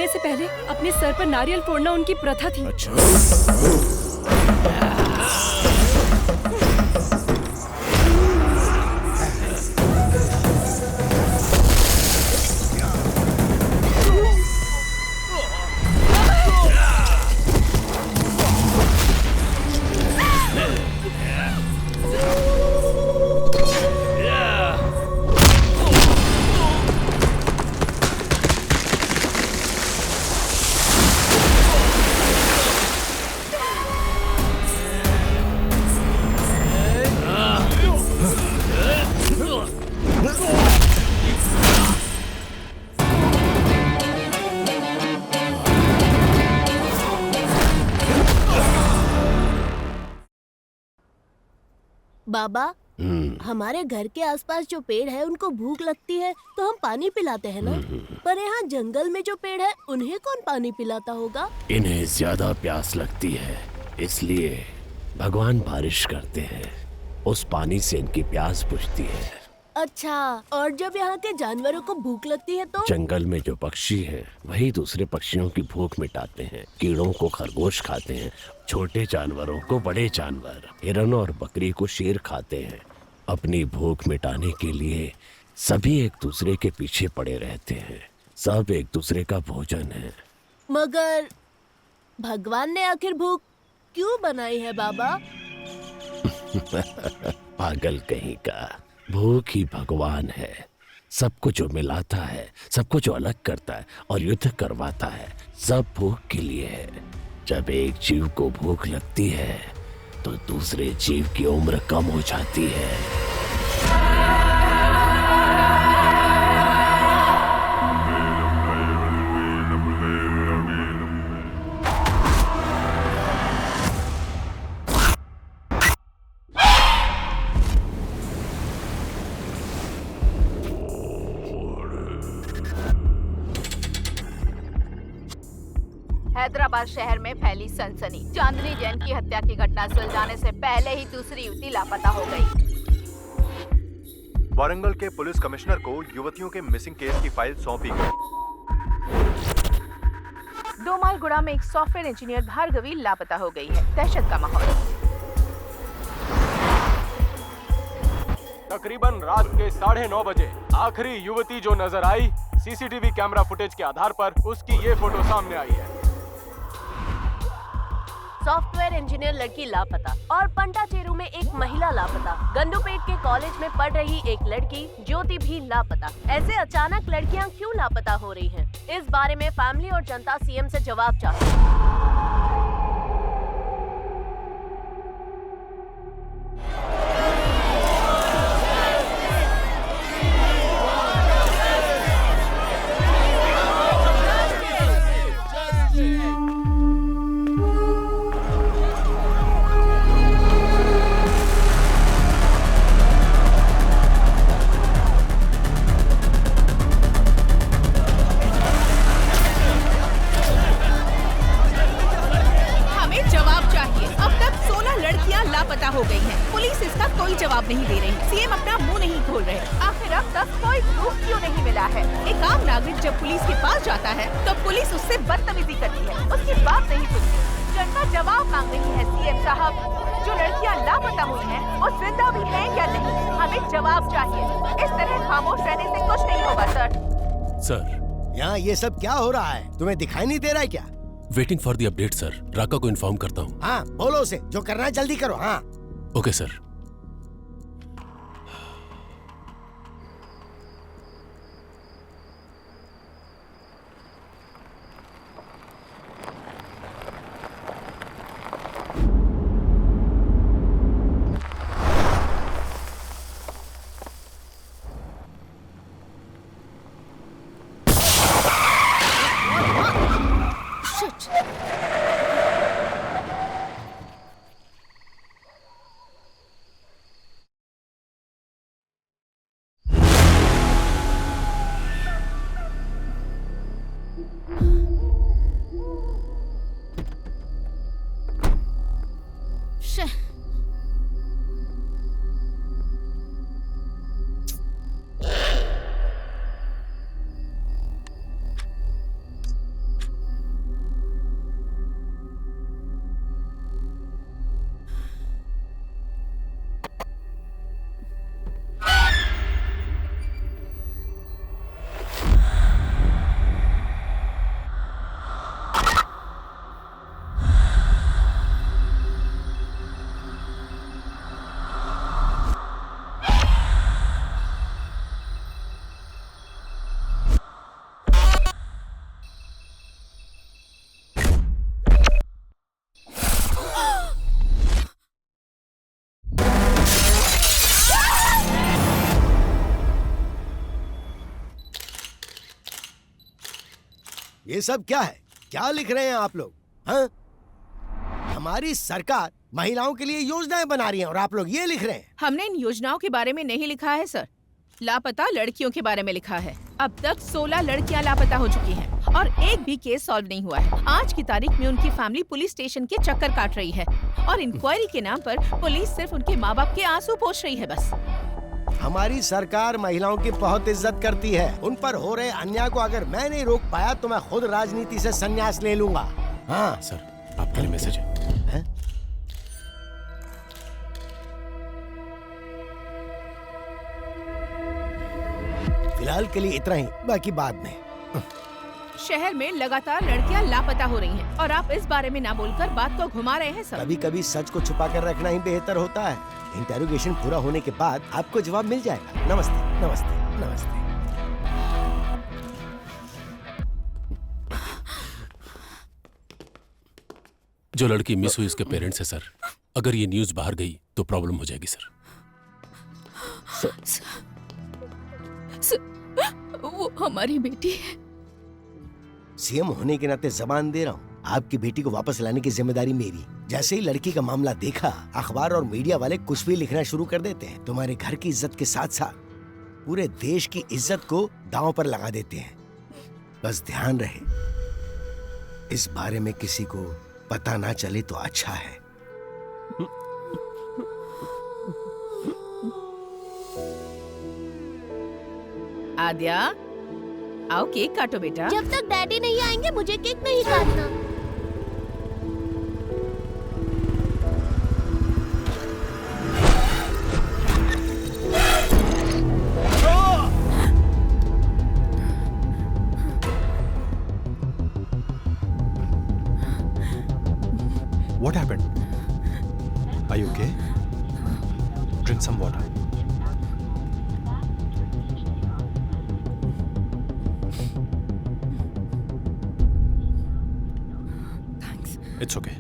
मरने से पहले अपने सर पर नारियल फोड़ना उनकी प्रथा थी। अच्छा। बाबा, हमारे घर के आसपास जो पेड़ है उनको भूख लगती है तो हम पानी पिलाते हैं ना। पर यहाँ जंगल में जो पेड़ है उन्हें कौन पानी पिलाता होगा? इन्हें ज्यादा प्यास लगती है, इसलिए भगवान बारिश करते हैं। उस पानी से इनकी प्यास बुझती है। अच्छा, और जब यहाँ के जानवरों को भूख लगती है तो? जंगल में जो पक्षी हैं, वही दूसरे पक्षियों की भूख मिटाते हैं। कीड़ों को खरगोश खाते हैं, छोटे जानवरों को बड़े जानवर, हिरन और बकरी को शेर खाते हैं। अपनी भूख मिटाने के लिए सभी एक दूसरे के पीछे पड़े रहते हैं। सब एक दूसरे का भोजन है। मगर भगवान ने आखिर भूख क्यों बनाई है बाबा? पागल कहीं का, भूख ही भगवान है। सबको जो मिलाता है, सबको जो अलग करता है और युद्ध करवाता है, सब भूख के लिए है। जब एक जीव को भूख लगती है तो दूसरे जीव की उम्र कम हो जाती है। हैदराबाद शहर में फैली सनसनी। चांदनी जैन की हत्या की घटना सुलझाने से पहले ही दूसरी युवती लापता हो गई। वारंगल के पुलिस कमिश्नर को युवतियों के मिसिंग केस की फाइल सौंपी गई। 2 माइल गुड़ा में एक सॉफ्टवेयर इंजीनियर भार्गवी लापता हो गई है। दहशत का माहौल। तकरीबन रात के 9:30 बजे आखिरी युवती जो नजर आई, सीसीटीवी कैमरा फुटेज के आधार पर उसकी ये फोटो सामने आई है। सॉफ्टवेयर इंजीनियर लड़की लापता और पंटाचेरू में एक महिला लापता। गंडूपेट के कॉलेज में पढ़ रही एक लड़की ज्योति भी लापता। ऐसे अचानक लड़कियां क्यों लापता हो रही हैं? इस बारे में फैमिली और जनता सीएम से जवाब चाहती है। हो गई हैं। पुलिस इसका कोई जवाब नहीं दे रही। सीएम अपना मुंह नहीं खोल रहे। आखिर अब तक कोई प्रूफ क्यों नहीं मिला है? एक आम नागरिक जब पुलिस के पास जाता है तो पुलिस उससे बदतमीजी करती है, उसकी बात नहीं सुनती। जनता जवाब मांग रही है। सीएम साहब, जो लड़कियां लापता हुई हैं, वो जिंदा भी हैं या नहीं? हमें जवाब चाहिए। इस तरह खामोश रहने से कुछ नहीं होगा सर, यहाँ ये सब क्या हो रहा है? तुम्हें दिखाई नहीं दे रहा है क्या? Waiting for the update sir. Raka को इन्फॉर्म करता हूँ। हाँ, बोलो उसे, जो करना है जल्दी करो। हाँ ओके सर। ये सब क्या है? क्या लिख रहे हैं आप लोग? हाँ? हमारी सरकार महिलाओं के लिए योजनाएं बना रही है और आप लोग ये लिख रहे हैं। हमने इन योजनाओं के बारे में नहीं लिखा है सर, लापता लड़कियों के बारे में लिखा है। अब तक 16 लड़कियां लापता हो चुकी हैं और एक भी केस सॉल्व नहीं हुआ है। आज की तारीख में उनकी फैमिली पुलिस स्टेशन के चक्कर काट रही है और इंक्वायरी के नाम पर पुलिस सिर्फ उनके माँ बाप के आंसू पोंछ रही है बस। हमारी सरकार महिलाओं की बहुत इज्जत करती है। उन पर हो रहे अन्याय को अगर मैं नहीं रोक पाया तो मैं खुद राजनीति से संन्यास ले लूंगा। हाँ सर, आपके लिए मैसेज है। फिलहाल के लिए इतना ही, बाकी बाद में। शहर में लगातार लड़कियां लापता हो रही हैं और आप इस बारे में ना बोलकर बात को घुमा रहे हैं सर। कभी कभी सच को छुपा कर रखना ही बेहतर होता है। इंटेरोगेशन पूरा होने के बाद आपको जवाब मिल जाएगा। नमस्ते नमस्ते नमस्ते। जो लड़की मिस हुई उसके पेरेंट्स है सर। अगर ये न्यूज बाहर गई तो प्रॉब्लम हो जाएगी सर। वो हमारी बेटी है। सीएम होने के नाते जबान दे रहा हूँ, आपकी बेटी को वापस लाने की जिम्मेदारी मेरी। जैसे ही लड़की का मामला देखा, अखबार और मीडिया वाले कुछ भी लिखना शुरू कर देते हैं। तुम्हारे घर की इज्जत के साथ साथ पूरे देश की इज्जत को दांव पर लगा देते हैं। बस ध्यान रहे, इस बारे में किसी को पता ना चले तो अच्छा है। आद्या, आओ केक काटो बेटा। जब तक डैडी नहीं आएंगे मुझे केक नहीं काटना। What happened? Are you okay? Drink some water. Thanks. It's okay.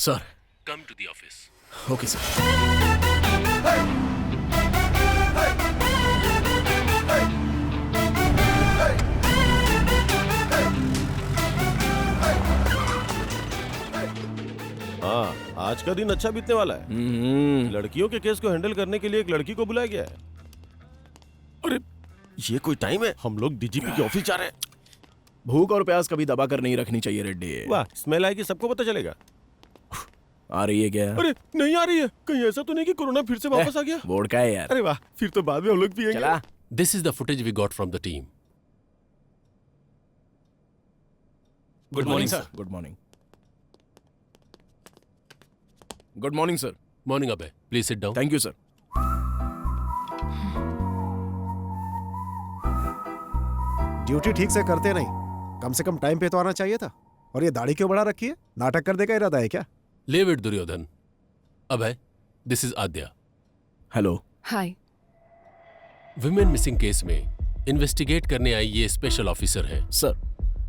Sir, come to the office. Okay sir. हाँ, आज का दिन अच्छा बीतने वाला है। लड़कियों के केस को हैंडल करने के लिए एक लड़की को बुलाया गया है। अरे ये कोई टाइम है? हम लोग डीजीपी के ऑफिस जा रहे हैं। भूख और प्यास कभी दबा कर नहीं रखनी चाहिए रेड्डी। वाह, स्मेल आएगी, सबको पता चलेगा। आ रही है क्या? अरे नहीं आ रही है। कहीं ऐसा तो नहीं कि कोरोना फिर से वापस आ गया? बोर्ड का है यार। अरे वाह, फिर तो बाद में हम लोग पिएंगे। चला। This is the footage we got from the team. Good morning sir. Good morning. Good morning sir. Morning अबे, please sit down. Thank you sir. Duty ठीक से करते नहीं, कम से कम टाइम पे तो आना चाहिए था। और ये दाढ़ी क्यों बढ़ा रखी है? नाटक करने का इरादा है क्या? Leave it Duryodhan. Abhay, this is Aadya. Hello. Hi. Women missing case में इन्वेस्टिगेट करने आई ये स्पेशल ऑफिसर हैं। सर,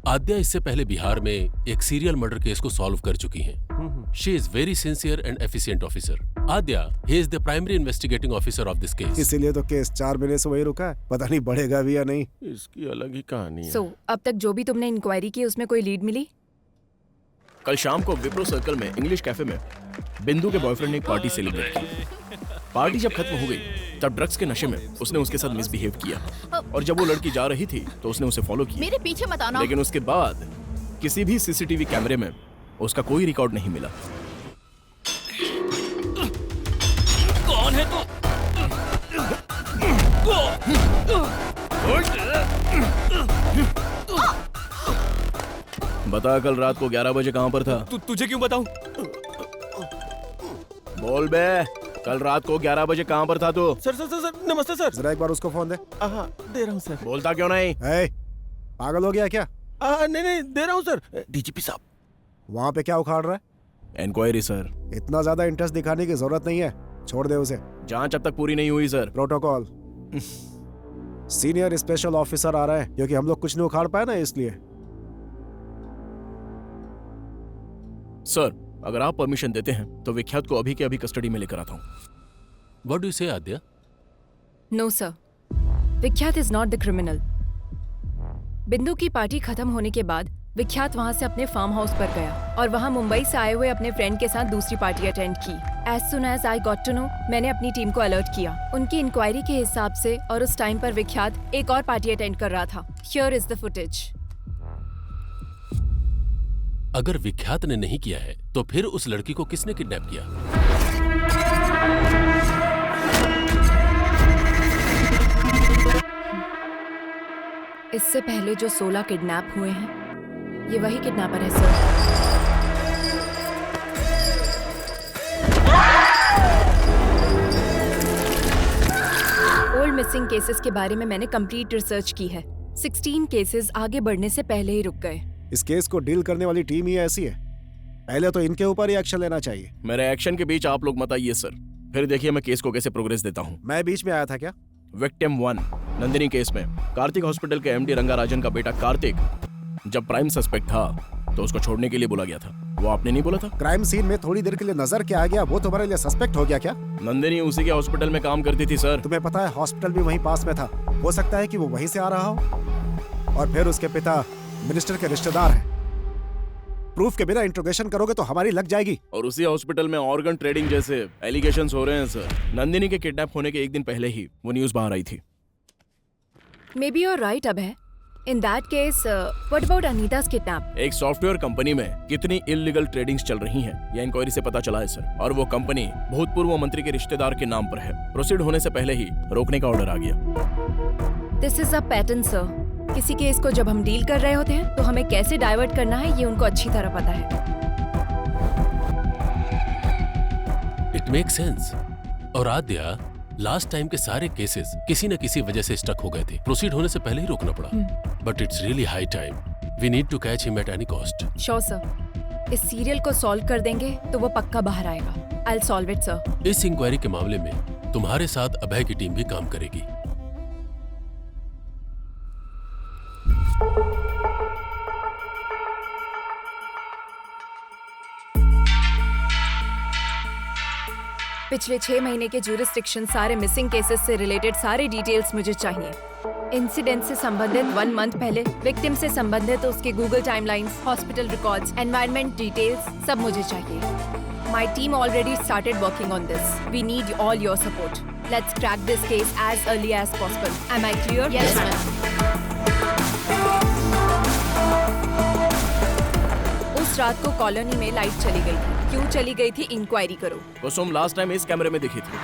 आद्या इससे पहले बिहार में एक सीरियल मर्डर केस को सॉल्व कर चुकी हैं। She is very sincere and efficient officer. Aadya, he is the primary investigating officer of this case. इसीलिए तो केस 4 महीने से वही रुका है। पता नहीं बढ़ेगा भी या नहीं। इसकी अलग ही कहानी है। अब तक जो भी तुमने इंक्वायरी की उसमें कोई लीड मिली? कल शाम को विप्रो सर्कल में इंग्लिश कैफे में बिंदु के बॉयफ्रेंड ने एक पार्टी सेलिब्रेट की। पार्टी जब खत्म हो गई तब ड्रग्स के नशे में उसने उसके साथ मिसबिहेव किया और जब वो लड़की जा रही थी तो उसने उसे फॉलो किया। मेरे पीछे मत आना। लेकिन उसके बाद किसी भी सीसीटीवी कैमरे में उसका कोई रिकॉर्ड नहीं मिला। कौन है तू? बता, कल रात को 11 बजे कहाँ पर था? तुझे क्यों बताऊं? बोल बे, कल रात को 11 बजे कहाँ पर था तू? सर सर सर सर नमस्ते सर। जरा एक बार उसको फोन दे। हाँ, दे रहा हूँ सर। बोलता क्यों नहीं? पागल हो गया क्या? नहीं दे रहा हूँ सर। डीजीपी साहब। वहाँ पे क्या उखाड़ रहा है? Inquiry sir. इतना ज्यादा इंटरेस्ट दिखाने की जरूरत नहीं है, छोड़ दे उसे। जांच अब तक पूरी नहीं हुई sir. Protocol. Senior special officer आ रहा है, क्योंकि हम लोग कुछ नहीं उखाड़ पाए ना, इसलिए। सर अगर आप परमिशन देते हैं तो विख्यात को अभी के अभी कस्टडी में लेकर आता हूँ। व्हाट डू यू से आद्या? नो सर, विख्यात इज नॉट द क्रिमिनल। बिंदु की पार्टी खत्म होने के बाद विख्यात वहां से अपने फार्म हाउस पर गया और वहां मुंबई से आए हुए अपने फ्रेंड के साथ दूसरी पार्टी अटेंड की। As soon as I got to know, मैंने अपनी टीम को अलर्ट किया। उनकी इंक्वायरी के हिसाब से और उस टाइम पर विख्यात एक और पार्टी अटेंड कर रहा था। Here is the footage. अगर विख्यात ने नहीं किया है तो फिर उस लड़की को किसने किडनैप किया? इससे पहले जो 16 किडनैप हुए हैं, ये वही किडनैपर है सर। ओल्ड मिसिंग केसेस के बारे में मैंने कंप्लीट रिसर्च की है। 16 केसेस आगे बढ़ने से पहले ही रुक गए। इस केस को डील करने वाली टीम ही ऐसी है, पहले तो इनके ऊपर ही एक्शन लेना चाहिए। मेरे एक्शन के बीच आप लोग मत आइए सर, फिर देखिए मैं केस को कैसे प्रोग्रेस देता हूँ। मैं बीच में आया था क्या? विक्टिम 1 नंदिनी केस में कार्तिक हॉस्पिटल के एमडी रंगाराजन का बेटा कार्तिक जब प्राइम सस्पेक्ट था तो उसको छोड़ने के लिए बोला गया था। वो आपने नहीं बोला था? क्राइम सीन में थोड़ी देर के लिए नजर के आ गया, वो तुम्हारे लिए सस्पेक्ट हो गया क्या? नंदिनी उसी के हॉस्पिटल में काम करती थी सर। तुम्हें पता है हॉस्पिटल भी वहीं पास में था, हो सकता है कि वो वहीं से आ रहा हो। और फिर उसके पिता मिनिस्टर के रिश्तेदार हैं। प्रूफ के बिना इंट्रोगेशन करोगे तो हमारी लग जाएगी। और उसी हॉस्पिटल में ऑर्गन ट्रेडिंग जैसे एलिगेशंस हो रहे हैं सर। नंदिनी के किडनैप होने के एक दिन पहले ही वो न्यूज बाहर आई थी। Maybe you're right Abhay. In that case what about Anita's kidnap? एक सॉफ्टवेयर कंपनी में कितनी इल्लीगल ट्रेडिंग्स चल रही हैं, यह इंक्वायरी से पता चला है सर। और वो कंपनी भूतपूर्व मंत्री के रिश्तेदार के नाम पर है। प्रोसीड होने से पहले ही रोकने का ऑर्डर आ गया। This is a pattern sir. किसी केस को जब हम डील कर रहे होते हैं तो हमें कैसे डाइवर्ट करना है ये उनको अच्छी तरह पता है। It make sense. और आद्या, लास्ट टाइम के सारे केसेस किसी न किसी वजह से स्टक हो गए थे। प्रोसीड होने से पहले ही रोकना पड़ा। But it's really high time. We need to catch him at any cost. Sure sir. इस सीरियल को सॉल्व कर देंगे तो वो पक्का बाहर आएगा। I will solve it sir. इस इंक्वायरी के मामले में तुम्हारे साथ अभय की टीम भी काम करेगी। पिछले 6 महीने के ज्यूरिस्डिक्शन, सारे मिसिंग केसेस से रिलेटेड सारे डिटेल्स मुझे चाहिए। इंसिडेंट से संबंधित 1 मंथ पहले, विक्टिम से संबंधित उसके Google timelines, hospital records, environment details, सब मुझे चाहिए। My team already started working on this. We need all your support. Let's crack this case as early as possible. Am I clear? Yes ma'am. उस रात को colony में light चली गई थी। क्यों चली गई थी, इंक्वायरी करो। कुसुम लास्ट टाइम इस कैमरे में दिखी थी।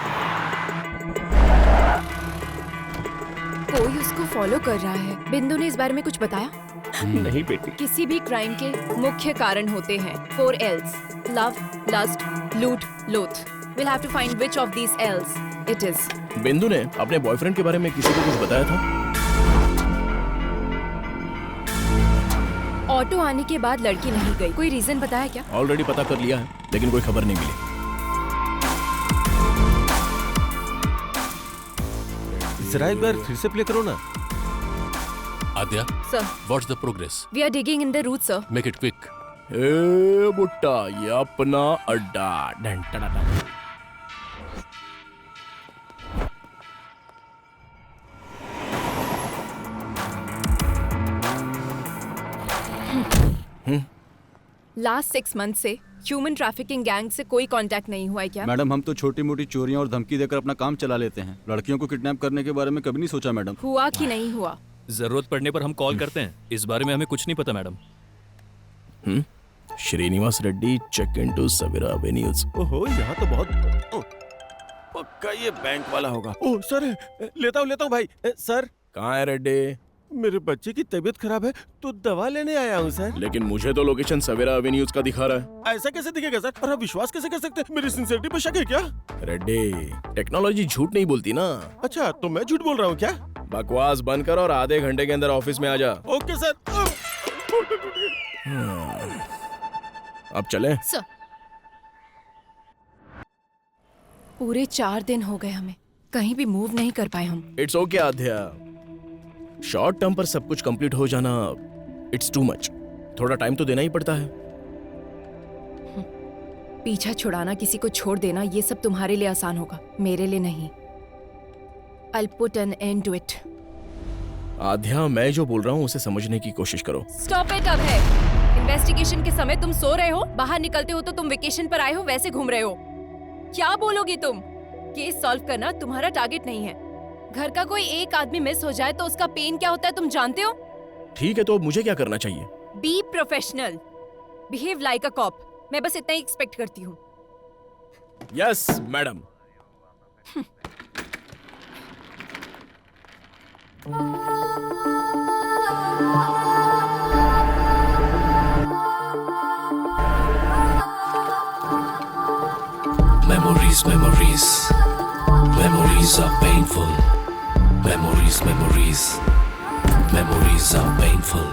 कोई उसको फॉलो कर रहा है। बिंदु ने इस बारे में कुछ बताया? नहीं बेटी। किसी भी क्राइम के मुख्य कारण होते हैं 4 L's: लव, लस्ट, लूट, लोथ। We'll have to find which of these L's it is. बिंदु ने अपने बॉयफ्रेंड के बारे में किसी को कुछ बताया था? ऑटो आने के बाद लड़की नहीं गई। कोई रीजन बताया क्या? ऑलरेडी पता कर लिया है, लेकिन कोई खबर नहीं मिली। जरा एक बार फिर से प्ले करो ना। Aadya, sir, what's the progress? we are digging in the root, sir. Make it quick. ए बुट्टा, ये अपना अड्डा। Done tada done. Last 6 month से ह्यूमन ट्रैफिकिंग गैंग से कोई कांटेक्ट नहीं हुआ है क्या? मैडम, हम तो छोटी मोटी चोरियां और धमकी देकर अपना काम चला लेते हैं। लड़कियों को किडनैप करने के बारे में कभी नहीं सोचा मैडम। हुआ कि नहीं हुआ? जरूरत पड़ने पर हम कॉल करते हैं। इस बारे में हमें कुछ नहीं पता madam. Srinivas Reddy, check into Savera avenues. ओहो, यहाँ तो बहुत पक्का ये बैंक वाला होगा। ओह सर, लेता हूँ भाई। सर, कहाँ है रेड्डी? मेरे बच्चे की तबीयत खराब है तो दवा लेने आया हूँ सर। लेकिन मुझे तो लोकेशन सवेरा एवेन्यूज का दिखा रहा है। ऐसा कैसे दिखेगा सर? और आप विश्वास कैसे कर सकते हैं? मेरी सिंसियरिटी पर शक है क्या? रेड्डी, टेक्नोलॉजी झूठ नहीं बोलती ना। अच्छा, तो मैं झूठ बोल रहा हूँ क्या? बकवास बंद कर और आधे घंटे के अंदर ऑफिस में आ जा। Okay sir. अब चले? सर। पूरे 4 दिन हो गए हमें, कहीं भी मूव नहीं कर पाए हम। It's okay Aadhya, short term पर सब कुछ कंप्लीट हो जाना इट्स टू मच। थोड़ा टाइम तो देना ही पड़ता है। पीछा छुड़ाना, किसी को छोड़ देना, ये सब तुम्हारे लिए आसान होगा, मेरे लिए नहीं। I'll put an end to it. आध्या, मैं जो बोल रहा हूँ उसे समझने की कोशिश करो। Stop it अब है। इन्वेस्टिगेशन के समय तुम सो रहे हो, बाहर निकलते हो तो तुम वेकेशन पर आए हो वैसे घूम रहे हो। क्या बोलोगे तुम? केस सॉल्व करना तुम्हारा टारगेट नहीं है। घर का कोई एक आदमी मिस हो जाए तो उसका पेन क्या होता है तुम जानते हो? ठीक है, तो अब मुझे क्या करना चाहिए? Be professional, behave like a cop. मैं बस इतना ही एक्सपेक्ट करती हूँ। Yes madam. Memories, memories, memories are painful. Memories, memories, memories are painful.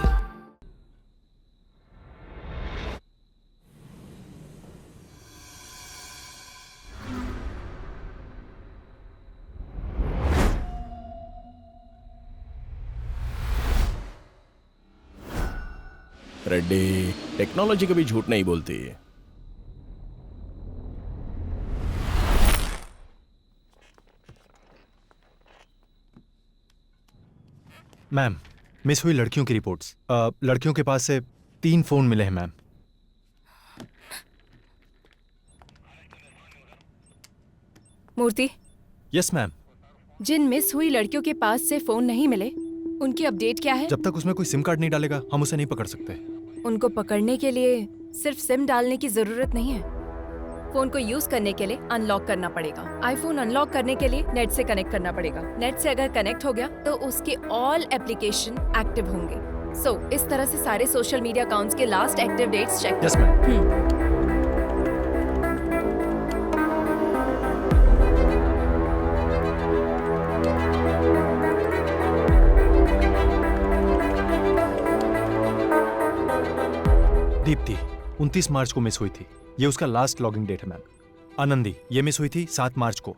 Reddy, technology कभी झूठ नहीं बोलती। मैम, मिस हुई लड़कियों की रिपोर्ट्स। लड़कियों के पास से 3 फोन मिले हैं मैम। मूर्ति। Yes ma'am. जिन मिस हुई लड़कियों के पास से फोन नहीं मिले, उनकी अपडेट क्या है? जब तक उसमें कोई सिम कार्ड नहीं डालेगा हम उसे नहीं पकड़ सकते। उनको पकड़ने के लिए सिर्फ सिम डालने की जरूरत नहीं है। फोन को यूज करने के लिए अनलॉक करना पड़ेगा। आईफोन अनलॉक करने के लिए नेट से कनेक्ट करना पड़ेगा। नेट से अगर कनेक्ट हो गया तो उसके ऑल एप्लीकेशन एक्टिव होंगे। सो इस तरह से सारे सोशल मीडिया अकाउंट्स के last active dates check. Yes ma'am. Deepti 29 March को मिस हुई थी, ये उसका लास्ट लॉगिंग डेट है मैम। आनंदी, ये मिस हुई थी 7 मार्च को।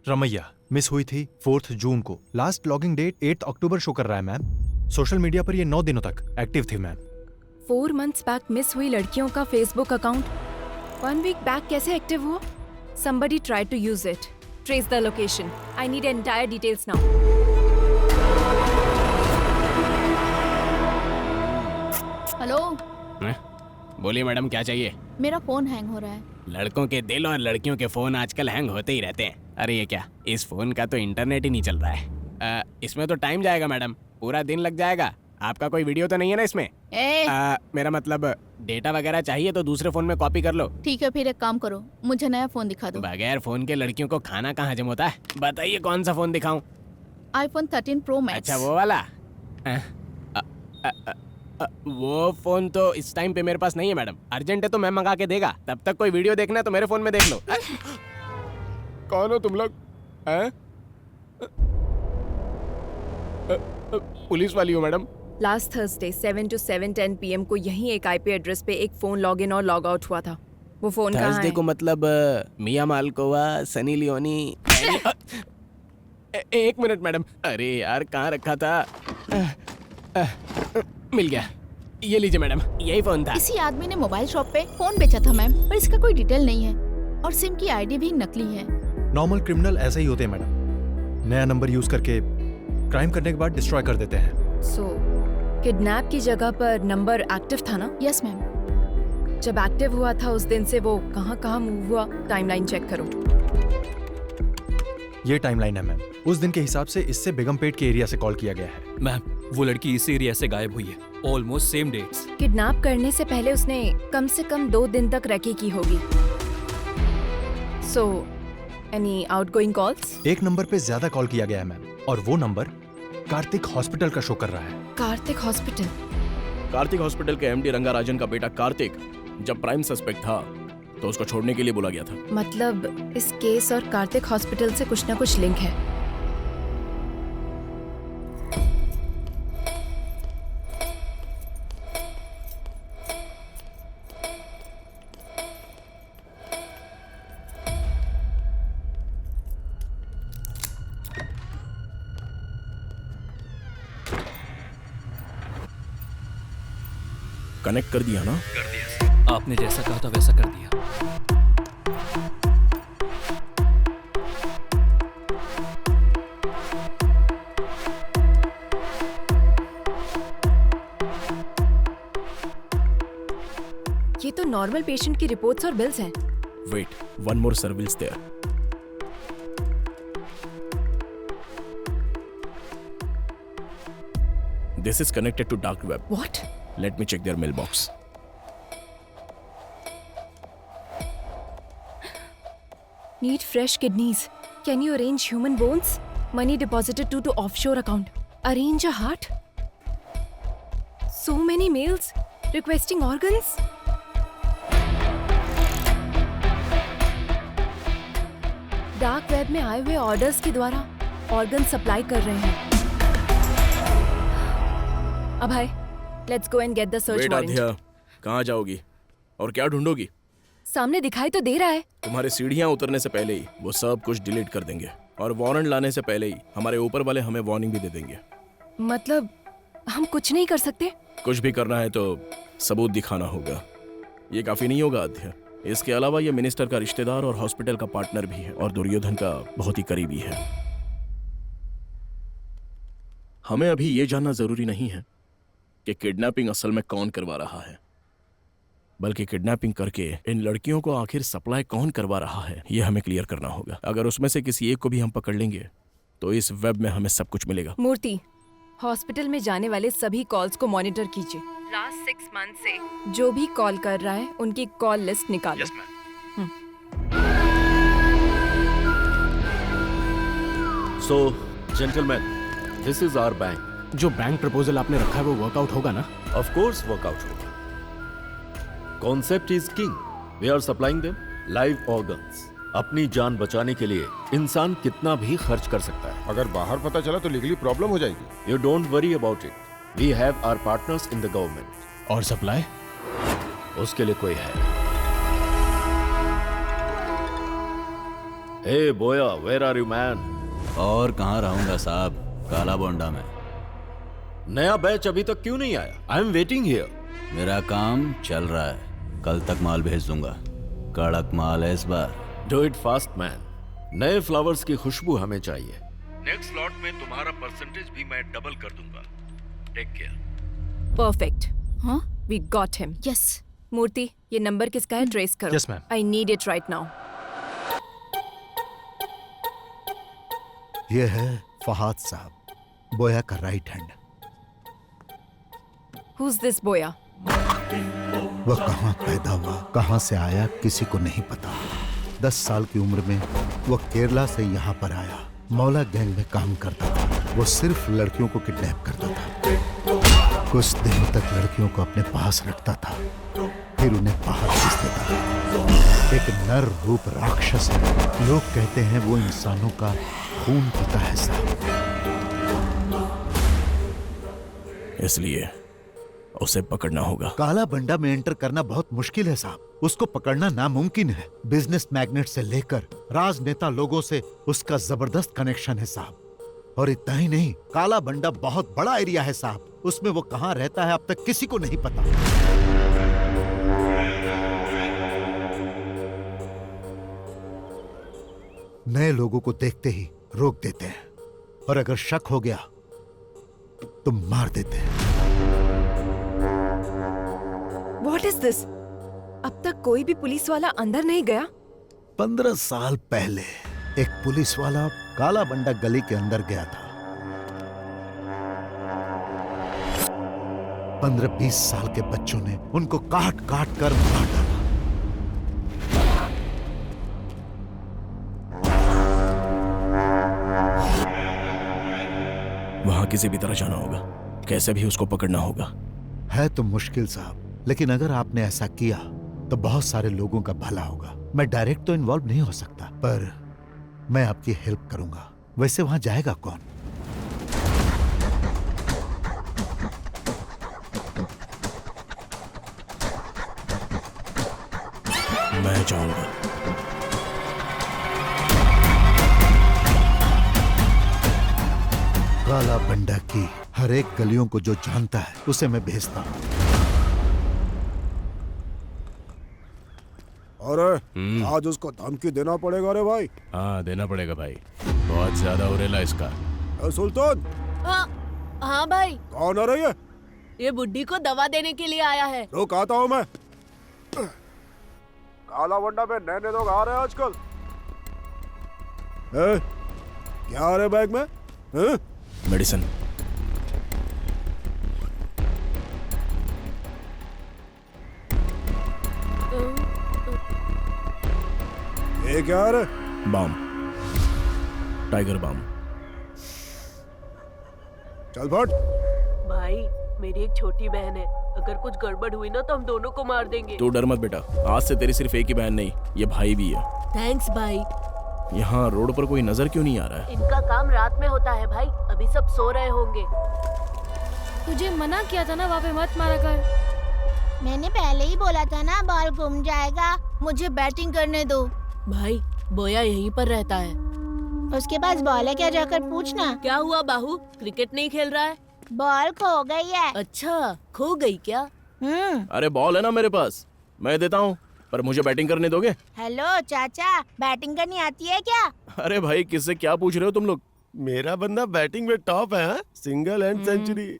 रमैया मिस हुई थी 4 जून को। लास्ट लॉगिंग डेट 8 अक्टूबर शो कर रहा है मैम। सोशल मीडिया पर ये 9 दिनों तक एक्टिव थी मैम। 4 मंथ्स बैक मिस हुई लड़कियों का फेसबुक अकाउंट 1 वीक बैक कैसे एक्टिव हुआ? Somebody tried to use it. Trace the location. I need entire details now. Hello. बोलिए मैडम, क्या चाहिए? मेरा फोन हैंग हो रहा है। लड़कों के दिल और लड़कियों के फोन आजकल हैंग होते ही रहते हैं। अरे ये क्या, इस फोन का तो इंटरनेट ही नहीं चल रहा है। इसमें तो टाइम जाएगा मैडम, पूरा दिन लग जाएगा। आपका कोई वीडियो तो नहीं है ना इसमें? मेरा मतलब डेटा वगैरह चाहिए तो दूसरे फोन में कॉपी कर लो। ठीक है, फिर एक काम करो, मुझे नया फोन दिखा दो। बगैर फोन के लड़कियों को खाना कहाँ हजम होता है? बताइए कौन सा फोन दिखाऊं? iPhone 13 Pro Max। अच्छा वो वाला? वो फोन तो इस टाइम पे मेरे पास नहीं है मैडम। अर्जेंट है तो मैं मंगा के देगा। तब तक कोई वीडियो देखना है तो मेरे फोन में देख लो। कौन हो तुम लोग? पुलिस वाली हो madam? Last Thursday 7 to 7:10 PM को यही एक IP एड्रेस पे एक फोन लॉग इन और लॉग आउट हुआ था। वो फोन कहाँ है? थर्सडे को मतलब मिया मालकोवा, सनी लियोनी। एक मिनट मैडम, अरे यार कहाँ रखा था? मिल गया, ये लीजिए मैडम, यही फोन था। इसी आदमी ने मोबाइल शॉप पे फोन बेचा था मैम, पर इसका कोई डिटेल नहीं है और सिम की आईडी भी नकली है। नॉर्मल क्रिमिनल ऐसे ही होते हैं मैडम, नया नंबर यूज करके क्राइम करने के बाद डिस्ट्रॉय कर देते हैं। सो किडनैप की जगह पर नंबर एक्टिव था ना? Yes ma'am. जब एक्टिव हुआ था उस दिन से वो कहाँ मूव हुआ, टाइमलाइन चेक करो। ये टाइमलाइन है मैम, उस दिन के हिसाब से इससे बेगमपेट के एरिया से कॉल किया गया है। मैम, वो लड़की इस एरिया से गायब हुई है, ऑलमोस्ट सेम डेट्स। किडनैप करने से पहले उसने कम से कम 2 दिन तक रैकी की होगी। So any outgoing calls? एक नंबर पे ज्यादा कॉल किया गया है मैम, और वो नंबर कार्तिक हॉस्पिटल का शो कर रहा है। कार्तिक हॉस्पिटल? कार्तिक हॉस्पिटल के MD रंगाराजन का बेटा कार्तिक जब प्राइम सस्पेक्ट था तो उसको छोड़ने के लिए बोला गया था। मतलब इस केस और कार्तिक हॉस्पिटल से कुछ ना कुछ लिंक है। कनेक्ट कर दिया ना? कर दिया। आपने जैसा कहा था वैसा कर दिया। ये तो नॉर्मल पेशेंट की रिपोर्ट्स और बिल्स हैं। Wait, one more sir bills there. This is connected to dark web. What? Let me check their mailbox. Need fresh kidneys. Can you arrange human bones? Money deposited to offshore account. Arrange a heart. So many mails requesting organs. Dark web में आए हुए orders के द्वारा organ supply कर रहे हैं। Abhay, let's go and get the search warrant. Aadhya, कहाँ जाओगी और क्या ढूंढोगी? सामने दिखाई तो दे रहा है। तुम्हारे सीढ़ियाँ उतरने से पहले ही वो सब कुछ डिलीट कर देंगे और वारंट लाने से पहले ही हमारे ऊपर वाले हमें वार्निंग भी दे देंगे। मतलब हम कुछ नहीं कर सकते? कुछ भी करना है तो सबूत दिखाना होगा। ये काफी नहीं होगा आध्या। इसके अलावा ये मिनिस्टर का रिश्तेदार और हॉस्पिटल का पार्टनर भी है और दुर्योधन का बहुत ही करीबी है। हमें अभी ये जानना जरूरी नहीं है कि किडनैपिंग असल में कौन करवा रहा है, बल्कि किडनैपिंग करके इन लड़कियों को आखिर सप्लाई कौन करवा रहा है, ये हमें क्लियर करना होगा। अगर उसमें से किसी एक को भी हम पकड़ लेंगे तो इस वेब में हमें सब कुछ मिलेगा। मूर्ति, हॉस्पिटल में जाने वाले सभी कॉल्स को मॉनिटर कीजिए। लास्ट 6 मंथ से जो भी कॉल कर रहा है उनकी कॉल लिस्ट निकालो। So gentleman, this is our bank. जो बैंक प्रपोजल आपने रखा है वो वर्कआउट होगा ना? ऑफ कोर्स वर्कआउट होगा। Concept is king. We are supplying them live organs. अपनी जान बचाने के लिए इंसान कितना भी खर्च कर सकता है। अगर बाहर पता चला तो लीगली प्रॉब्लम हो जाएगी। You don't worry about it. We have our partners in the government. और सप्लाई? उसके लिए कोई है। हे बोया, वेयर आर यू मैन? और कहाँ रहूंगा साहब, काला बोंडा में। नया बैच अभी तक क्यों नहीं आया? I am waiting here. मेरा काम चल रहा है, कल तक माल भेज दूंगा। कड़क माल है इस बार। Do it fast man. नए फ्लावर्स की खुशबू हमें चाहिए। नेक्स्ट लॉट में तुम्हारा परसेंटेज भी मैं डबल कर दूंगा। Take care. परफेक्ट। हाँ, we got him. Yes. Murthy, ये नंबर किसका है? ट्रेस करो। Yes ma'am. I need it right now. ये है फहाद साहब, बोया का राइट हैंड। Who's this बोया? वह कहाँ पैदा हुआ, कहाँ से आया, किसी को नहीं पता। 10 साल की उम्र में वो केरला से यहाँ पर आया। मौला गैंग में काम करता था। वो सिर्फ लड़कियों को किडनैप करता था। कुछ दिनों तक लड़कियों को अपने पास रखता था, फिर उन्हें बाहर भेज देता था। एक नर रूप राक्षस है। लोग कहते हैं वो इंसानों का खून पीता है साहब। इसलिए उसे पकड़ना होगा। काला बंडा में एंटर करना बहुत मुश्किल है साहब। उसको पकड़ना नामुमकिन है। बिजनेस मैग्नेट से लेकर राजनेता लोगों से उसका जबरदस्त कनेक्शन है साहब। और इतना ही नहीं, काला बंडा बहुत बड़ा एरिया है साहब। उसमें वो कहाँ रहता है अब तक किसी को नहीं पता। नए लोगों को देखते ही रोक देते हैं और अगर शक हो गया तो मार देते हैं। What is this? अब तक कोई भी पुलिस वाला अंदर नहीं गया? 15 साल पहले एक पुलिस वाला काला बंडा गली के अंदर गया था। 15-20 साल के बच्चों ने उनको काट काट कर मार डाला। वहां किसी भी तरह जाना होगा, कैसे भी उसको पकड़ना होगा। है तो मुश्किल साहब, लेकिन अगर आपने ऐसा किया तो बहुत सारे लोगों का भला होगा। मैं डायरेक्ट तो इन्वॉल्व नहीं हो सकता, पर मैं आपकी हेल्प करूंगा। वैसे वहां जाएगा कौन? मैं जाऊंगा। काला बंडा की हर एक गलियों को जो जानता है उसे मैं भेजता हूं। अरे आज उसको धमकी देना पड़ेगा रे भाई। हाँ देना पड़ेगा भाई, बहुत ज्यादा उरेला इसका। सुल्तान। हाँ भाई। कौन आ रही है? ये बुड्ढी को दवा देने के लिए आया है। रुक आता हूँ मैं। काला वंडा में नए लोग आ रहे हैं आजकल। क्या आ रहे बैग में? मेडिसिन। ये क्या आ रहा? Balm, tiger balm. चल फट। भाई मेरी एक छोटी बहन है, अगर कुछ गड़बड़ हुई ना तो हम दोनों को मार देंगे। तू डर मत बेटा, आज से तेरी सिर्फ एक ही बहन नहीं, ये भाई भी है। थैंक्स भाई। यहाँ रोड पर कोई नजर क्यों नहीं आ रहा है? इनका काम रात में होता है भाई, अभी सब सो रहे होंगे। तुझे मना किया था ना वहाँ पे मत मारा कर। मैंने पहले ही बोला था ना बॉल घूम जाएगा, मुझे बैटिंग करने दो। भाई बोया यहीं पर रहता है। उसके पास बॉल है क्या, जाकर पूछना। क्या हुआ बाहू, क्रिकेट नहीं खेल रहा है? बॉल खो गई है। अच्छा खो गई क्या? अरे बॉल है ना मेरे पास, मैं देता हूँ, पर मुझे बैटिंग करने दोगे? हेलो चाचा, बैटिंग करनी आती है क्या? अरे भाई किससे क्या पूछ रहे हो तुम लोग? मेरा बंदा बैटिंग में टॉप है, सिंगल एंड सेंचुरी।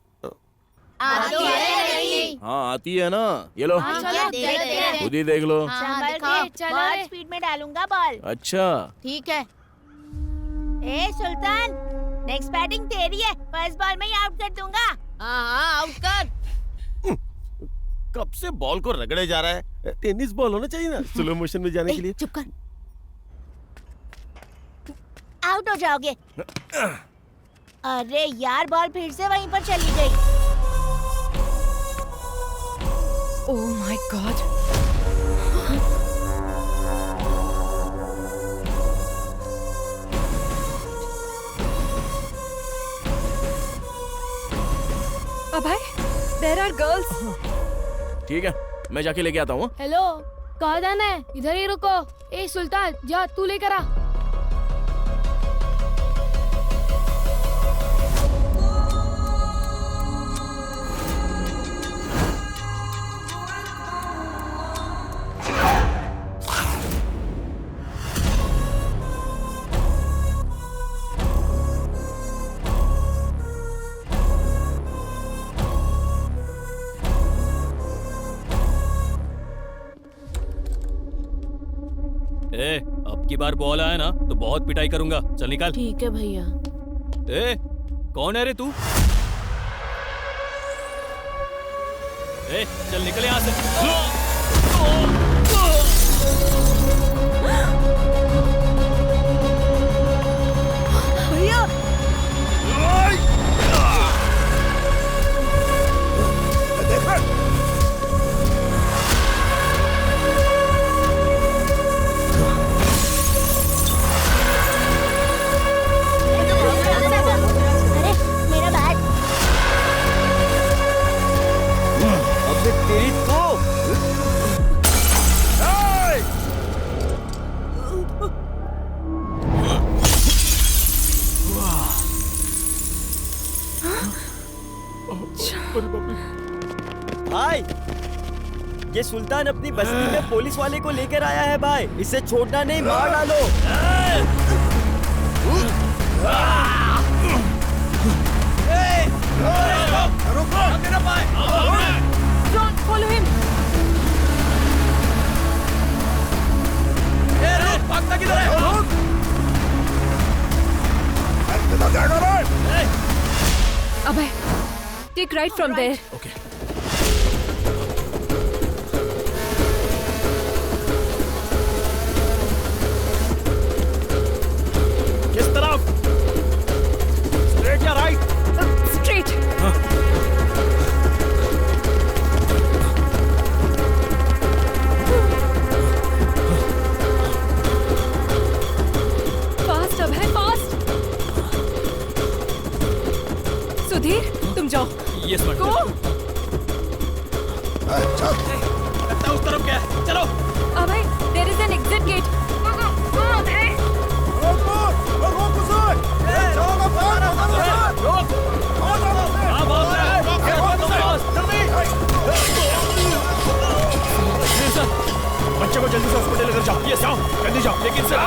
आती है नहीं? हाँ आती है ना, ये लो खुद ही देख लो। बहुत स्पीड में डालूंगा बॉल। अच्छा ठीक है। ए सुल्तान, नेक्स्ट बैटिंग तेरी है, फर्स्ट बॉल में ही आउट कर दूंगा। हाँ आउट कर। कब से बॉल को रगड़े जा रहा है, टेनिस बॉल होना चाहिए ना स्लो मोशन में जाने के लिए। चुप कर, आउट हो जाओगे। अरे यार बॉल फिर से वहीं पर चली गई। Oh my god. Abhay, there are girls. ठीक है, मैं जाके लेके आता हूँ। हेलो, कहाँ जाना है? इधर ही रुको। ए सुल्तान, जा तू लेकर आ। अब की बार बॉल आया ना तो बहुत पिटाई करूंगा। चल निकाल। ठीक है भैया। ए, कौन है रे तू? ए, चल निकल यहाँ से। भैया भाई, ये सुल्तान अपनी बस्ती में पुलिस वाले को लेकर आया है भाई, इसे छोड़ना नहीं, मार डालो। Follow him. भागता किधर है? अभय, take right from there. Okay. किस तरफ? स्ट्रेट या राइट? Straight. Fast अभय, fast. सुधीर, तुम जाओ। Yes, madam. Go. जल्दी से हॉस्पिटल लेकर जाओ। ये जाओ, जल्दी जाओ। लेकिन सर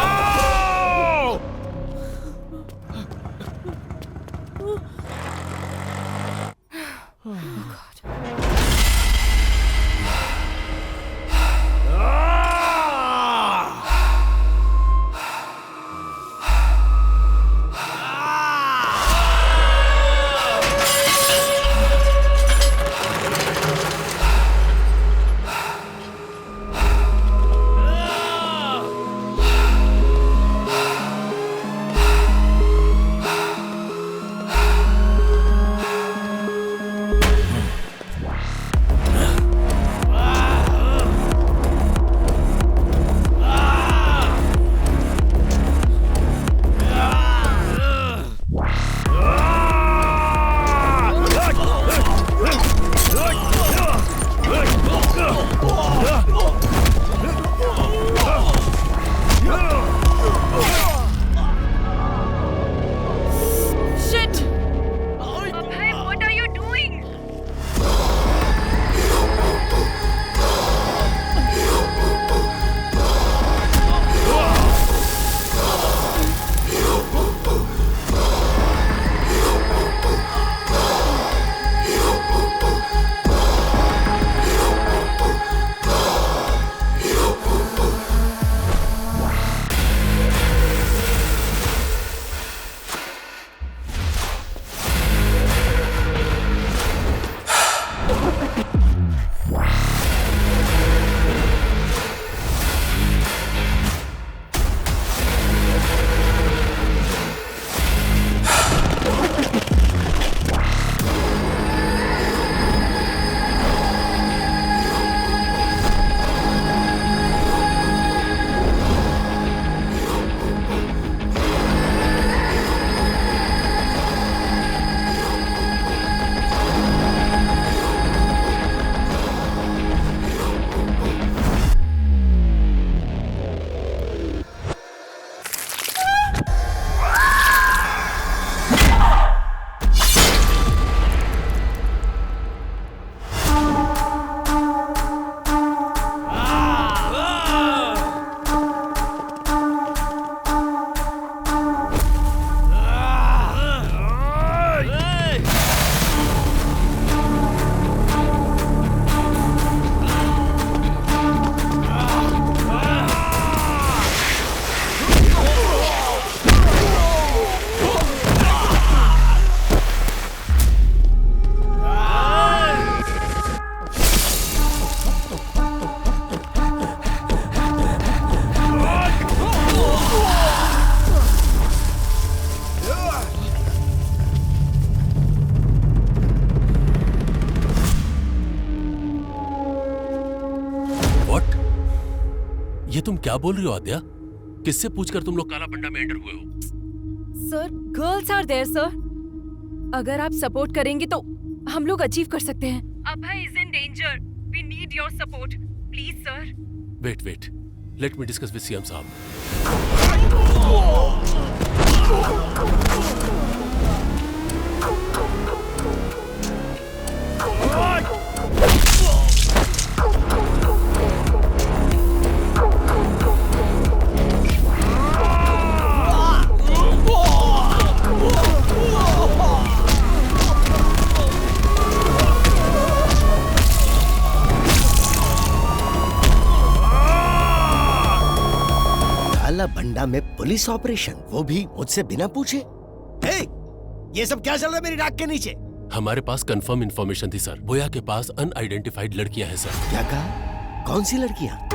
ये तुम क्या बोल रही हो आद्या? किससे पूछकर तुम लोग काला बंडा में एंटर हुए हो? Sir, girls are there sir. अगर आप सपोर्ट करेंगे तो हम लोग अचीव कर सकते हैं। Abhay is in danger. We need your support please sir. Wait let me discuss with CM साहब। भंडा में पुलिस ऑपरेशन, वो भी मुझसे बिना पूछे। ये सब क्या चल रहा है मेरी नाक के नीचे? हमारे पास कंफर्म इंफॉर्मेशन थी सर। बोया के पास अनआइडेंटिफाइड लड़कियां हैं सर। क्या कहा? कौन सी लड़कियां?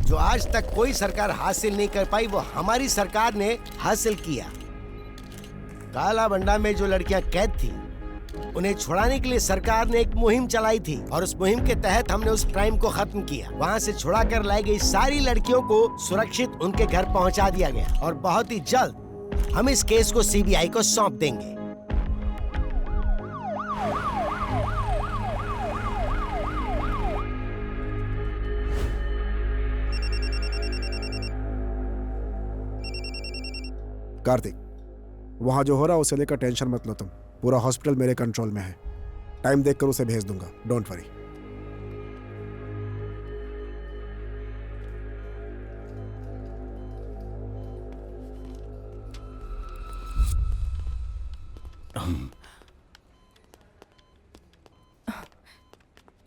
जो आज तक कोई सरकार हासिल नहीं कर पाई वो हमारी सरकार ने हासिल किया। काला बंडा में जो लड़कियां कैद थी उन्हें छुड़ाने के लिए सरकार ने एक मुहिम चलाई थी और उस मुहिम के तहत हमने उस क्राइम को खत्म किया। वहाँ से छुड़ा कर लाई गई सारी लड़कियों को सुरक्षित उनके घर पहुँचा दिया गया और बहुत ही जल्द हम इस केस को सीबीआई को सौंप देंगे। कार्तिक, वहां जो हो रहा है उसे लेकर टेंशन मत लो तुम। पूरा हॉस्पिटल मेरे कंट्रोल में है। टाइम देखकर उसे भेज दूंगा, don't worry.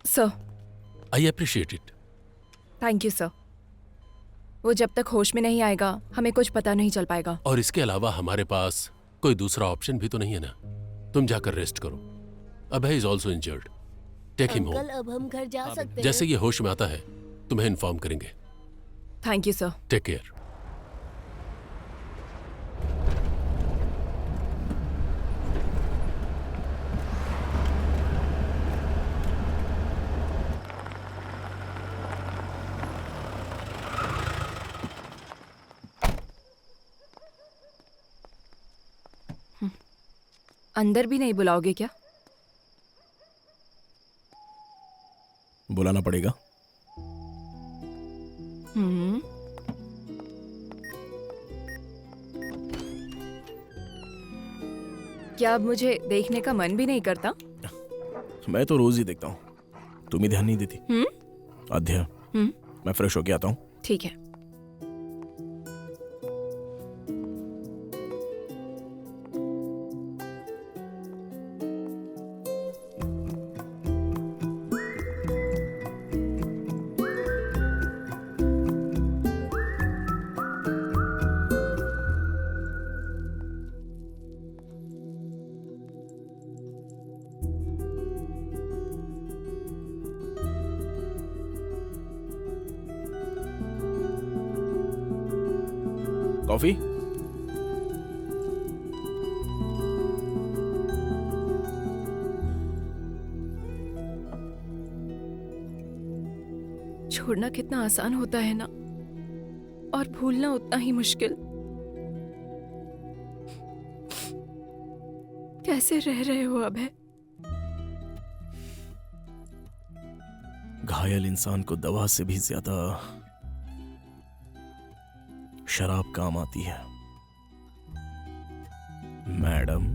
Sir, I appreciate it. Thank you sir. वो जब तक होश में नहीं आएगा हमें कुछ पता नहीं चल पाएगा। और इसके अलावा हमारे पास कोई दूसरा ऑप्शन भी तो नहीं है ना। तुम जाकर रेस्ट करो। Abhay is also injured, take him home. अब हम घर जा सकते हैं। जैसे ये होश में आता है तुम्हें इन्फॉर्म करेंगे। Thank you sir. Take care. अंदर भी नहीं बुलाओगे क्या? बुलाना पड़ेगा। क्या अब मुझे देखने का मन भी नहीं करता? मैं तो रोज ही देखता हूँ, तुम ही ध्यान नहीं देती। आध्या, मैं फ्रेश होके आता हूँ। ठीक है। कॉफी? छोड़ना कितना आसान होता है ना, और भूलना उतना ही मुश्किल। कैसे रह रहे हो अभय? घायल इंसान को दवा से भी ज्यादा शराब काम आती है मैडम।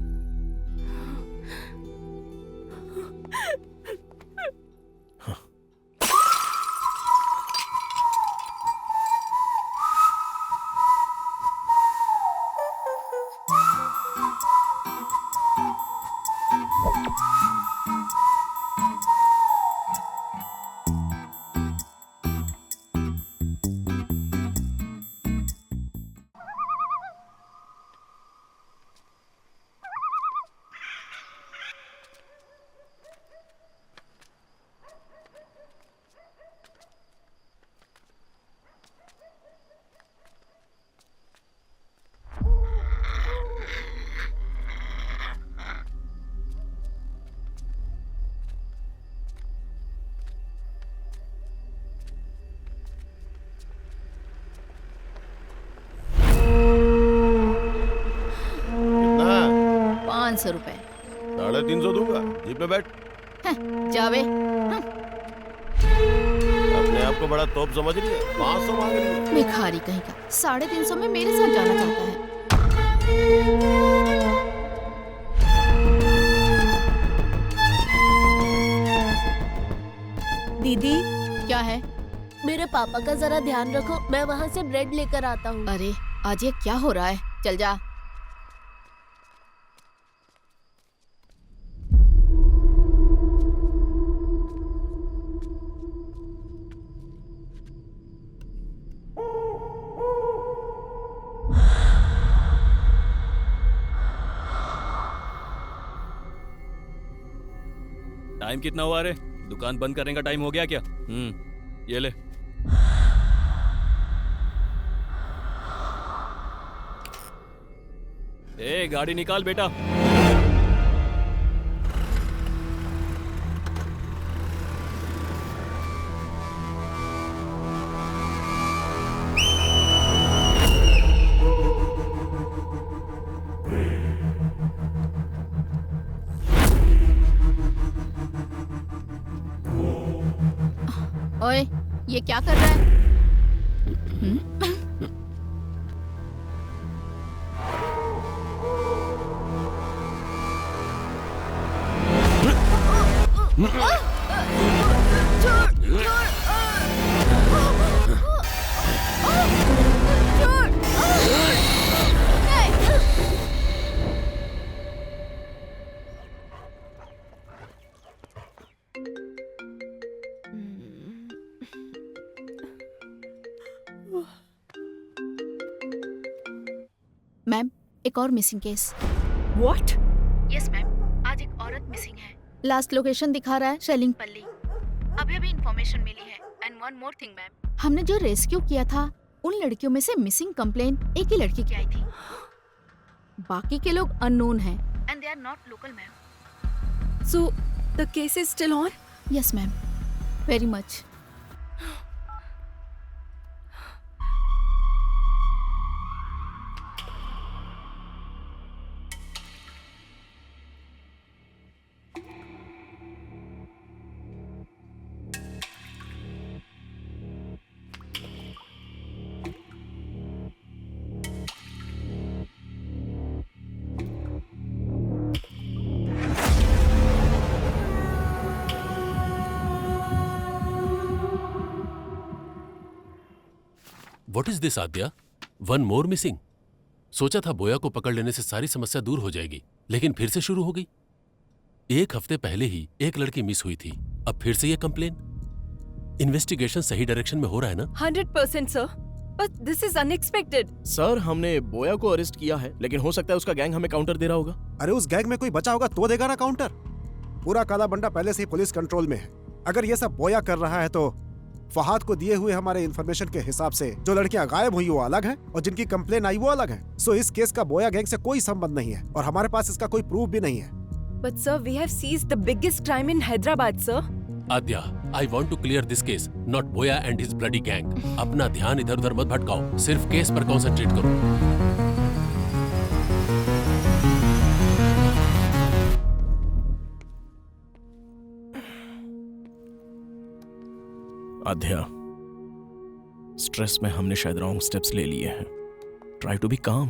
₹500। 350 दूंगा। जीप में बैठ। जावे। अपने आप को बड़ा तोप समझ रही है, 500 मांग रही है। भिखारी कहीं का 350 में मेरे साथ जाना चाहता है। दीदी, क्या है? मेरे पापा का जरा ध्यान रखो, मैं वहाँ से ब्रेड लेकर आता हूँ। अरे आज ये क्या हो रहा है? चल जा। टाइम कितना हुआ रे? दुकान बंद करने का टाइम हो गया क्या? ये ले। ए गाड़ी निकाल बेटा। ओए, ये क्या कर रहा है? मैम, एक और missing case. What? Yes ma'am, आज एक औरत मिसिंग है। लास्ट लोकेशन दिखा रहा है शेलिंगपल्ली। अभी अभी इंफॉर्मेशन मिली है। And one more thing ma'am, हमने जो रेस्क्यू किया था उन लड़कियों में से मिसिंग कंप्लेन एक ही लड़की की आई थी। बाकी के लोग अननोन हैं and they are not local ma'am. So the case is still on? Yes ma'am, very much. What is this, Aadya? One more missing? सोचा था बोया को पकड़ लेने से सारी समस्या दूर हो जाएगी, लेकिन फिर से शुरू हो गई। एक हफ्ते पहले ही एक लड़की मिस हुई थी, अब फिर से ये कंप्लेन। इन्वेस्टिगेशन सही डायरेक्शन में हो रहा है ना? 100% sir, but this is unexpected. Sir, हमने बोया को अरेस्ट किया है, लेकिन हो सकता है उसका गैंग हमें काउंटर दे रहा होगा। अरे उस गैंग में कोई बचा होगा तो देगा ना काउंटर। पूरा काला बंडा पहले से ही पुलिस कंट्रोल में है। अगर ये सब बोया कर रहा है तो फहाद को दिए हुए हमारे इंफॉर्मेशन के हिसाब से जो लड़कियां गायब हुई वो अलग हैं और जिनकी कंप्लेन आई वो अलग है। सो इस केस का बोया गैंग से कोई संबंध नहीं है और हमारे पास इसका कोई प्रूफ भी नहीं है। But sir, we have seized the biggest crime in Hyderabad, sir. Adya, I want to clear this case, not Boya and his bloody gang. अपना ध्यान इधर-उधर मत भटकाओ, सिर्फ केस पर कंसंट्रेट करो। आद्या, स्ट्रेस में हमने शायद रॉन्ग स्टेप्स ले लिए हैं। ट्राई टू बी काम।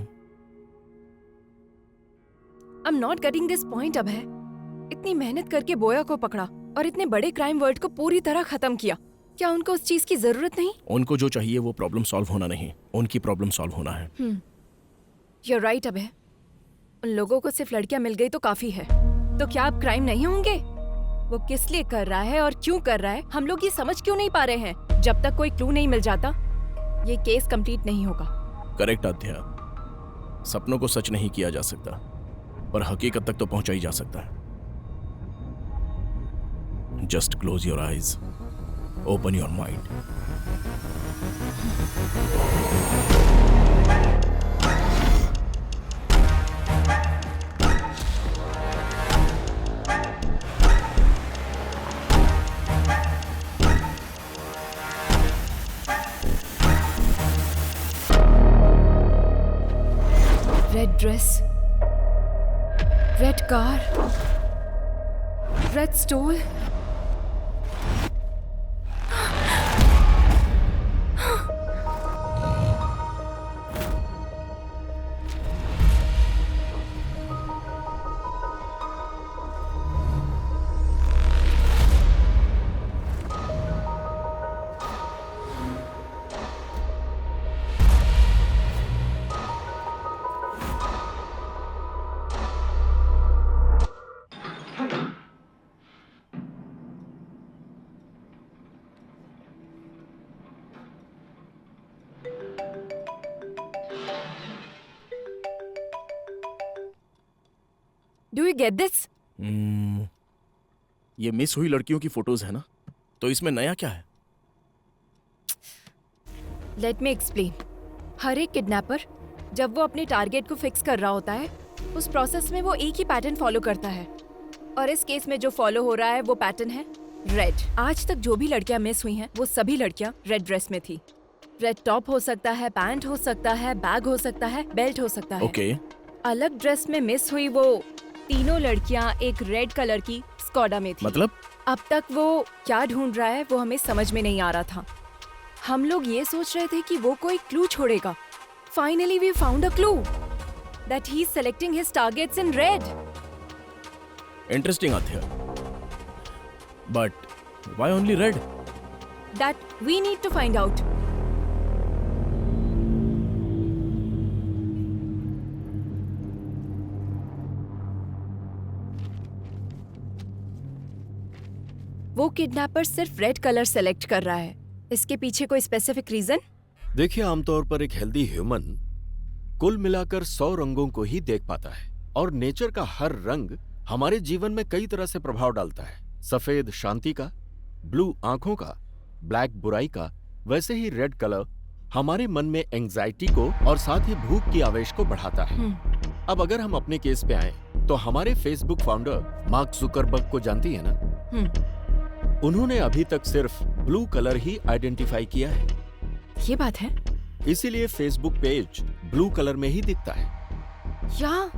I'm not getting this point अब है। इतनी मेहनत करके बोया को पकड़ा और इतने बड़े क्राइम वर्ल्ड को पूरी तरह खत्म किया। क्या उनको उस चीज की जरूरत नहीं? उनको जो चाहिए वो प्रॉब्लम सॉल्व होना नहीं, उनकी प्रॉब्लम सॉल्व होना है। You're right अब है। उन लोगों को सिर्फ लड़कियां मिल गई तो काफी है। तो क्या अब क्राइम नहीं होंगे? वो किस लिए कर रहा है और क्यों कर रहा है, हम लोग ये समझ क्यों नहीं पा रहे हैं? जब तक कोई क्लू नहीं मिल जाता, ये केस कंप्लीट नहीं होगा। करेक्ट आद्या, सपनों को सच नहीं किया जा सकता, पर हकीकत तक तो पहुंचा ही जा सकता है। Just close your eyes, open your mind. Red dress, red car, red stole. Do you get this? ये मिस हुई लड़कियों की फोटोज है ना, तो इसमें नया क्या है? Let me explain. हर एक किडनैपर जब वो अपने टारगेट को फिक्स कर रहा होता है, उस प्रोसेस में वो एक ही पैटर्न फॉलो करता है, और इस केस में जो फॉलो हो रहा है वो पैटर्न है रेड। आज तक जो भी लड़कियां मिस हुई हैं, वो सभी लड़कियां रेड ड्रेस में थी। रेड टॉप हो सकता है, पैंट हो सकता है, बैग हो सकता है, बेल्ट हो सकता है। ओके। अलग ड्रेस में मिस हुई वो तीनों लड़कियां एक रेड कलर की स्कॉडा में थी। मतलब? अब तक वो क्या ढूंढ रहा है वो हमें समझ में नहीं आ रहा था। हम लोग ये सोच रहे थे कि वो कोई क्लू छोड़ेगा। Finally we found a clue that he is selecting his targets in red. Interesting Athiya, but why only red? That we need to find out. वो किडनैपर सिर्फ रेड कलर सेलेक्ट कर रहा है, इसके पीछे कोई स्पेसिफिक रीजन? देखिए, आमतौर पर एक हेल्दी ह्यूमन कुल मिलाकर 100 रंगों को ही देख पाता है, और नेचर का हर रंग हमारे जीवन में कई तरह से प्रभाव डालता है। सफेद शांति का, ब्लू आंखों का, ब्लैक बुराई का, वैसे ही रेड कलर हमारे मन में एंजाइटी को और साथ ही भूख की आवेश को बढ़ाता है। अब अगर हम अपने केस पे आए तो हमारे फेसबुक फाउंडर मार्क जुकरबर्ग को जानती है ना? उन्होंने अभी तक सिर्फ ब्लू कलर ही आइडेंटिफाई किया है। ये बात है, इसीलिए फेसबुक पेज ब्लू कलर में ही दिखता है।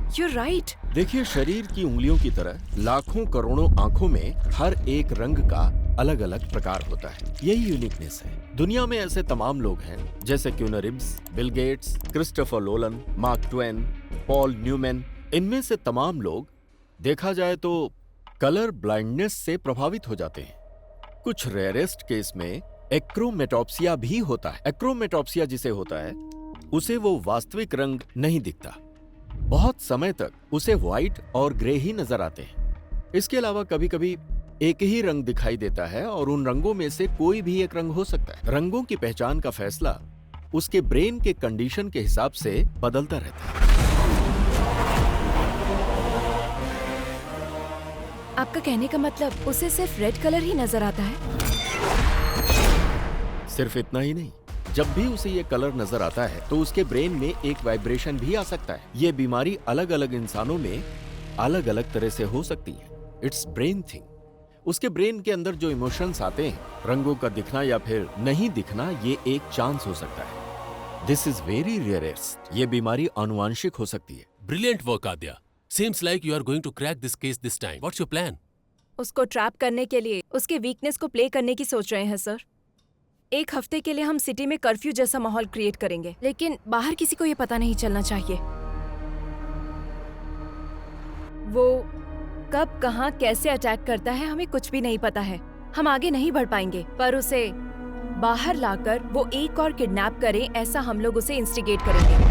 you're right। देखिए, शरीर की उंगलियों की तरह लाखों करोड़ों आंखों में हर एक रंग का अलग अलग प्रकार होता है। यही यूनिकनेस है। दुनिया में ऐसे तमाम लोग हैं जैसे Keanu Reeves, Bill Gates, Christopher Nolan, Mark Twain, Paul Newman. इनमें से तमाम लोग देखा जाए तो कलर ब्लाइंडनेस से प्रभावित हो जाते हैं। कुछ रेयरेस्ट केस में एक्रोमेटॉप्सिया भी होता है। एक्रोमेटॉप्सिया जिसे होता है उसे वो वास्तविक रंग नहीं दिखता, बहुत समय तक उसे व्हाइट और ग्रे ही नजर आते हैं। इसके अलावा कभी कभी एक ही रंग दिखाई देता है और उन रंगों में से कोई भी एक रंग हो सकता है। रंगों की पहचान का फैसला उसके ब्रेन के कंडीशन के हिसाब से बदलता रहता है। आपका कहने का मतलब उसे सिर्फ रेड कलर ही नजर आता है? सिर्फ इतना ही नहीं, जब भी उसे ये कलर नजर आता है तो उसके ब्रेन में एक वाइब्रेशन भी आ सकता है। ये बीमारी अलग अलग इंसानों में अलग अलग तरह से हो सकती है। It's brain thing. उसके ब्रेन के अंदर जो इमोशंस आते हैं, रंगों का दिखना या फिर नहीं दिखना, ये एक चांस हो सकता है। This is very rarest. ये बीमारी आनुवांशिक हो सकती है। Brilliant work Aadya. Seems like you are going to crack this case this time. What's your plan? उसको ट्रैप करने के लिए उसके वीकनेस को प्ले करने की सोच रहे हैं सर। एक हफ्ते के लिए हम सिटी में कर्फ्यू जैसा माहौल क्रिएट करेंगे, लेकिन बाहर किसी को ये पता नहीं चलना चाहिए। वो कब, कहाँ, कैसे अटैक करता है हमें कुछ भी नहीं पता है। हम आगे नहीं बढ़ पाएंगे, पर उसे बाहर लाकर वो एक और किडनैप करे, ऐसा हम लोग उसे इंस्टिगेट करेंगे।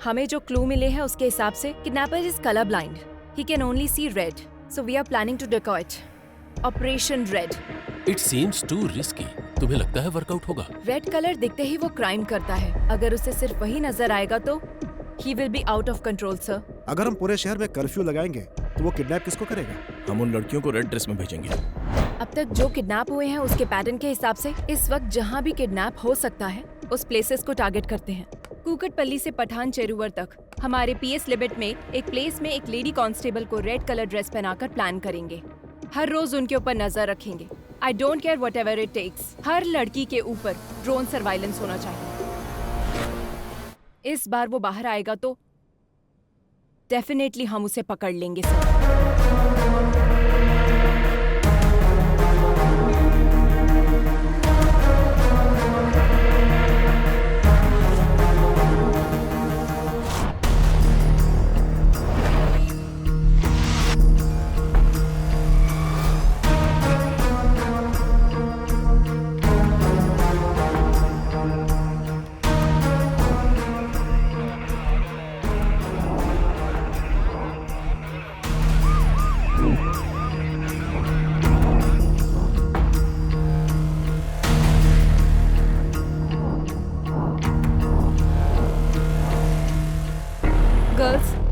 हमें जो क्लू मिले हैं उसके हिसाब से kidnapper is colour blind. He can only see red, so we are planning to dacoit operation red. It seems too risky. तुम्हें लगता है वर्कआउट होगा? रेड कलर दिखते ही वो क्राइम करता है। अगर उसे सिर्फ वही नजर आएगा तो he will be out of control, sir। अगर हम पूरे शहर में कर्फ्यू लगाएंगे तो वो किडनैप किसको करेगा? हम उन लड़कियों को रेड ड्रेस में भेजेंगे। अब तक जो किडनैप हुए हैं उसके पैटर्न के हिसाब से इस वक्त जहाँ भी किडनैप हो सकता है उस प्लेसेस को टारगेट करते हैं। कुकटपल्ली से पठान चेरुवर तक हमारे पीएस लिमिट में एक प्लेस में एक लेडी कांस्टेबल को रेड कलर ड्रेस पहनाकर प्लान करेंगे। हर रोज उनके ऊपर नजर रखेंगे। I don't care whatever it takes. हर लड़की के ऊपर ड्रोन सर्वाइलेंस होना चाहिए। इस बार वो बाहर आएगा तो डेफिनेटली हम उसे पकड़ लेंगे सर।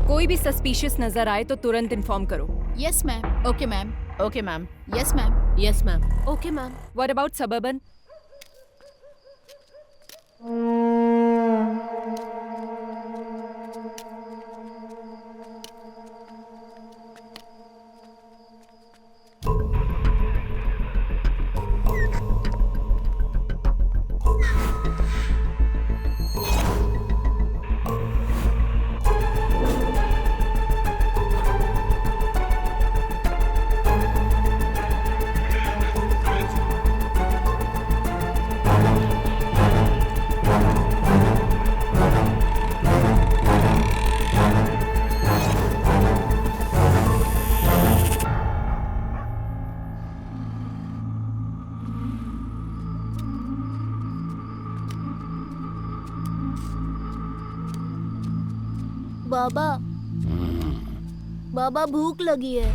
कोई भी सस्पिशियस नजर आए तो तुरंत इन्फॉर्म करो। Yes ma'am. Okay ma'am. Okay ma'am. Yes ma'am. Yes ma'am. Okay ma'am. What about suburban? बाबा बाबा भूख लगी है।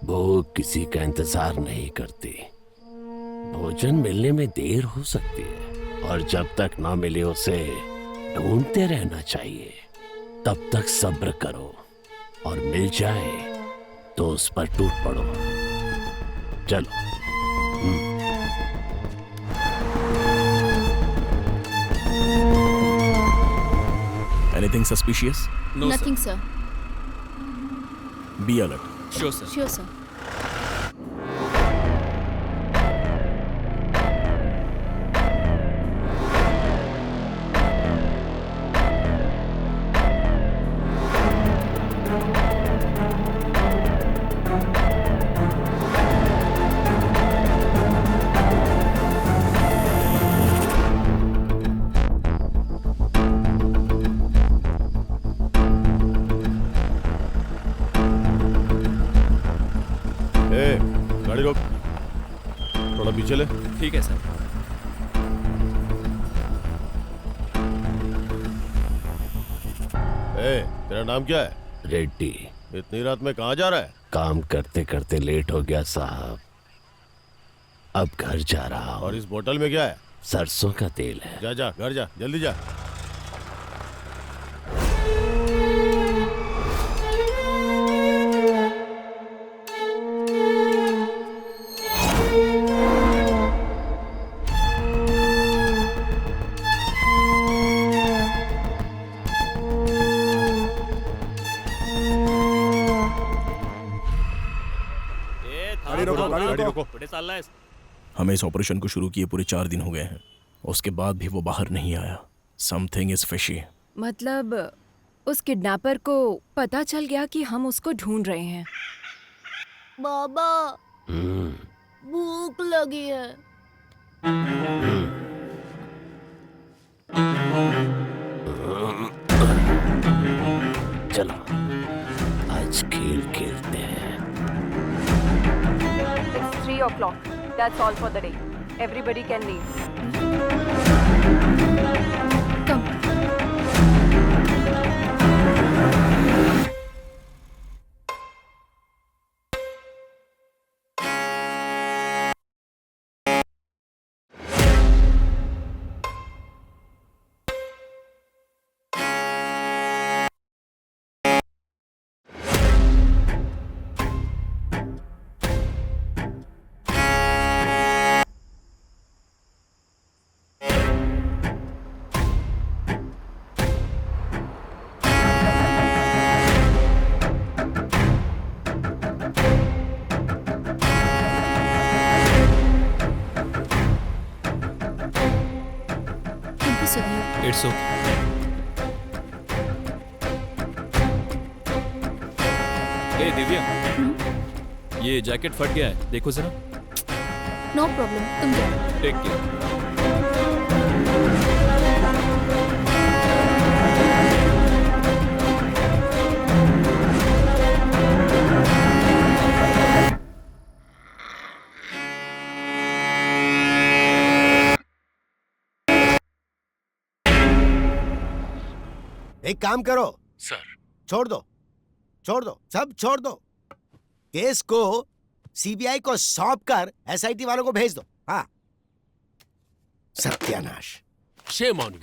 भूख किसी का इंतजार नहीं करती। भोजन मिलने में देर हो सकती है और जब तक ना मिले उसे ढूंढते रहना चाहिए। तब तक सब्र करो और मिल जाए तो उस पर टूट पड़ो। चलो। Anything suspicious? No, Nothing, sir. Be alert. Sure, sir. Sure, sir. गाड़ी रोक, थोड़ा पीछे ले। ठीक है सर। तेरा नाम क्या है? रेड्डी। इतनी रात में कहाँ जा रहा है? काम करते करते लेट हो गया साहब, अब घर जा रहा हूँ। और इस बोतल में क्या है? सरसों का तेल है। जा जा, घर जा, जल्दी जा। हमें इस ऑपरेशन को शुरू किए पूरे 4 दिन हो गए हैं, उसके बाद भी वो बाहर नहीं आया। Something is fishy. मतलब उस किडनैपर को पता चल गया कि हम उसको ढूंढ रहे हैं। बाबा भूख लगी है। चलो आज खेल खेलते हैं। It's 3 o'clock. That's all for the day. Everybody can leave. Come. It's okay. Hey Divya, ये जैकेट फट गया है, देखो जरा। नो प्रॉब्लम, तुम जाओ। Take care. एक काम करो सर। छोड़ दो, सब छोड़ दो। केस को सीबीआई को सौंप कर एसआईटी वालों को भेज दो। हाँ, सत्यानाश। Shame on you.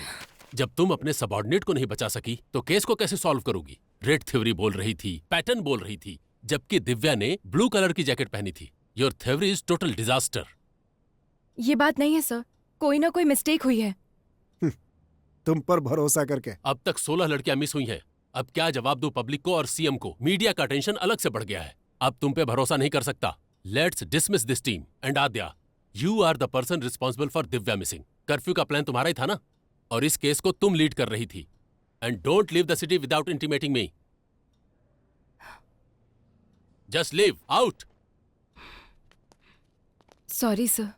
जब तुम अपने सबऑर्डिनेट को नहीं बचा सकी तो केस को कैसे सॉल्व करोगी? रेड थ्योरी बोल रही थी, पैटर्न बोल रही थी, जबकि दिव्या ने ब्लू कलर की जैकेट पहनी थी। Your theory is total disaster. ये बात नहीं है सर, कोई ना कोई मिस्टेक हुई है। तुम पर भरोसा करके। अब तक 16 लड़कियां मिस हुई हैं। अब क्या जवाब दूं पब्लिक को और सीएम को? मीडिया का टेंशन अलग से बढ़ गया है। अब तुम पे भरोसा नहीं कर सकता। Let's dismiss this team and Aadya, you are the person responsible for Divya missing. Curfew का प्लान तुम्हारा ही था ना, और इस केस को तुम लीड कर रही थी। And don't leave the city without intimating me. Just leave out. Sorry sir.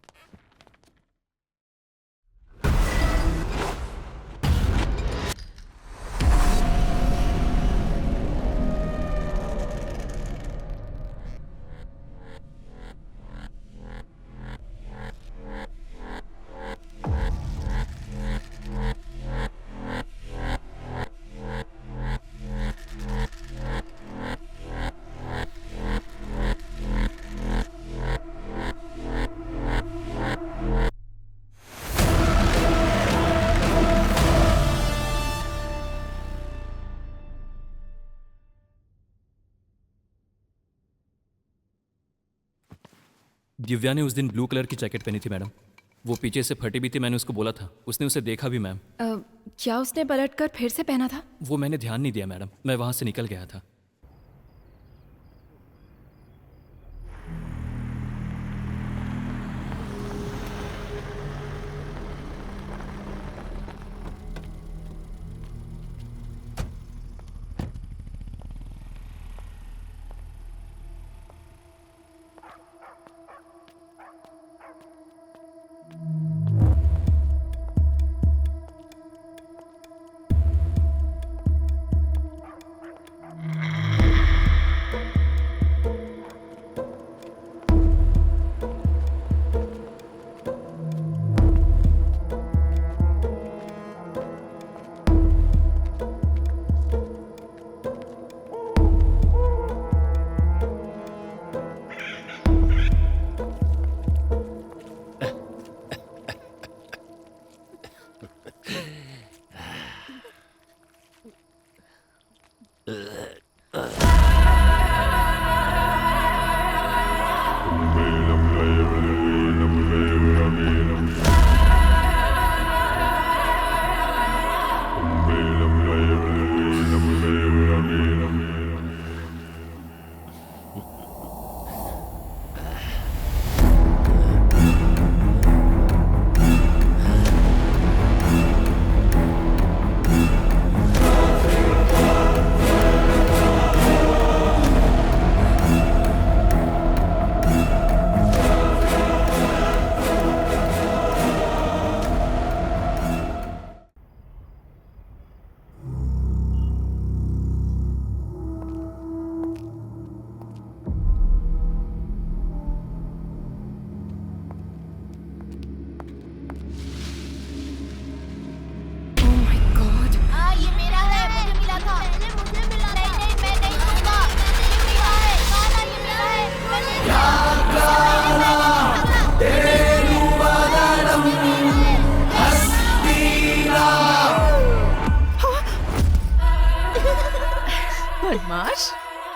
Divya ने उस दिन ब्लू कलर की जैकेट पहनी थी मैडम। वो पीछे से फटी भी थी, मैंने उसको बोला था। उसने उसे देखा भी मैम। क्या उसने पलटकर फिर से पहना था? वो मैंने ध्यान नहीं दिया मैडम, मैं वहां से निकल गया था।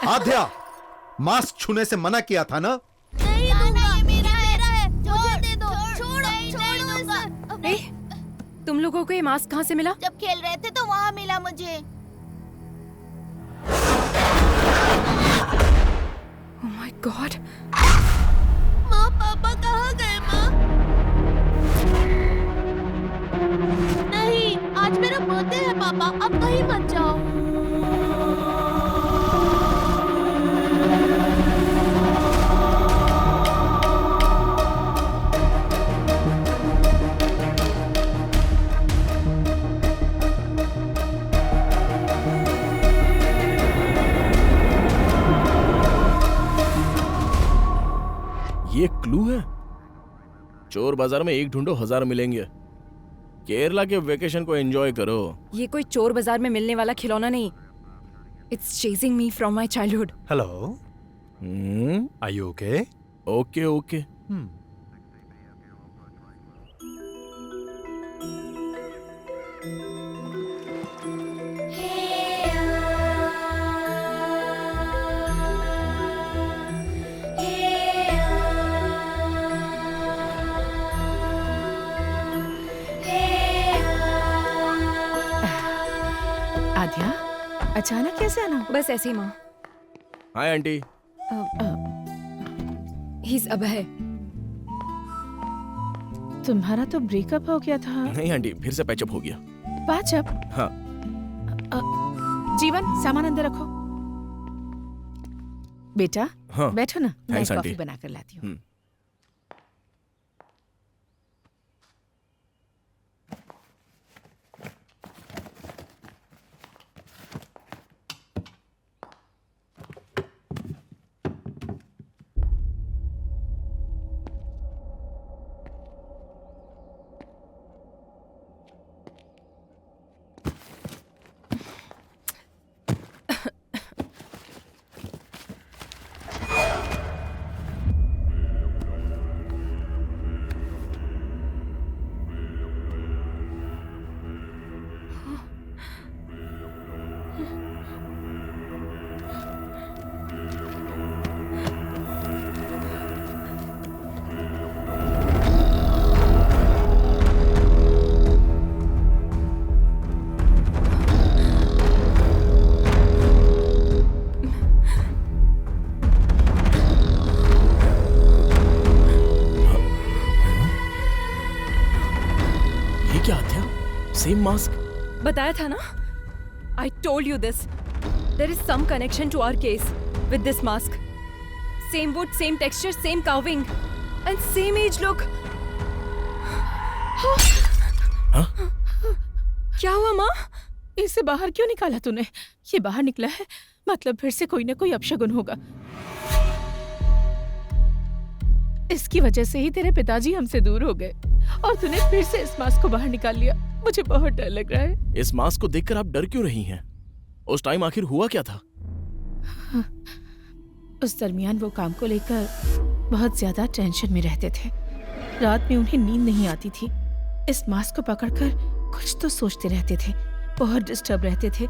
आद्या, मास्क छूने से मना किया था ना? नहीं दूंगा, ये मेरा है। छोड़ दे दो, छोड़ दूंगा। तुम लोगों को ये मास्क कहाँ से मिला? जब खेल रहे थे तो वहाँ मिला मुझे। Oh my God! माँ, पापा कहाँ गए माँ? नहीं, आज मेरा बर्थडे है पापा, अब कहीं मत जाओ। ये क्लू है? चोर बाजार में एक ढूंढो 1000 मिलेंगे। केरला के वेकेशन को एंजॉय करो। ये कोई चोर बाजार में मिलने वाला खिलौना नहीं। It's chasing me from my childhood. Hello. Are you okay? Okay, okay. अचानक कैसे आना? बस ऐसे ही माँ। Hi aunty. He's अभय। तुम्हारा तो ब्रेकअप हो गया था। नहीं आंटी, फिर से पैचअप हो गया। पैचअप? हाँ। जीवन, सामान अंदर रखो। बेटा, हाँ। बैठो ना, मैं थैंक्स कॉफी आंटी। बना कर लाती हूँ। Same mask? बताया था ना? I told you this. There is some connection to our case with this mask. Same wood, same texture, same carving, and same age look. क्या हुआ माँ? इसे बाहर क्यों निकाला तूने? ये बाहर निकला है, मतलब फिर से कोई ना कोई अपशगुन होगा। इसकी वजह से ही तेरे पिताजी हमसे दूर हो गए और तूने फिर से इस मास्क को बाहर निकाल लिया। मुझे बहुत डर लग रहा है। इस मास्क को देखकर आप डर क्यों रही हैं? उस टाइम आखिर हुआ क्या था? उस दरमियान वो काम को लेकर बहुत ज्यादा टेंशन में रहते थे। रात में उन्हें नींद नहीं आती थी। इस मास्क को पकड़कर कुछ तो सोचते रहते थे, बहुत डिस्टर्ब रहते थे।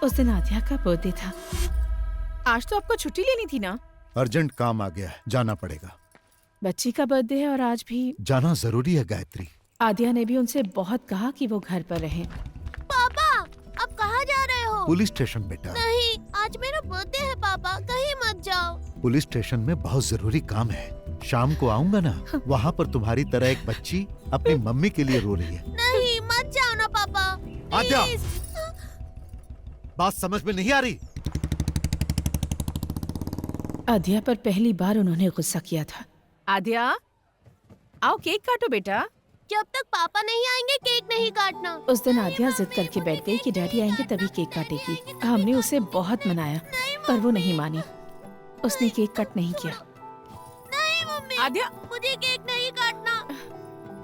उस दिन आद्या का बर्थडे था। आज तो आपको छुट्टी लेनी थी ना? अर्जेंट काम आ गया है, जाना पड़ेगा। बच्ची का बर्थडे है और आज भी जाना जरूरी है गायत्री। आद्या ने भी उनसे बहुत कहा कि वो घर पर रहें। पापा, अब कहाँ जा रहे हो? पुलिस स्टेशन बेटा। नहीं, आज मेरा बर्थडे है पापा, कहीं मत जाओ। पुलिस स्टेशन में बहुत जरूरी काम है। शाम को आऊंगा ना, वहाँ पर तुम्हारी तरह एक बच्ची अपनी मम्मी के लिए रो रही है। नहीं, मत जाओ ना पापा। आद्या, बात समझ में नहीं आ रही? आद्या पर पहली बार उन्होंने गुस्सा किया था। आद्या, आओ केक काटो बेटा। जब तक पापा नहीं आएंगे केक नहीं काटना। उस दिन आद्या जिद करके बैठ गई कि डैडी आएंगे तभी केक काटेगी। हमने उसे बहुत मनाया पर वो नहीं मानी। उसने केक कट नहीं किया। नहीं मम्मी, आद्या, मुझे केक नहीं काटना।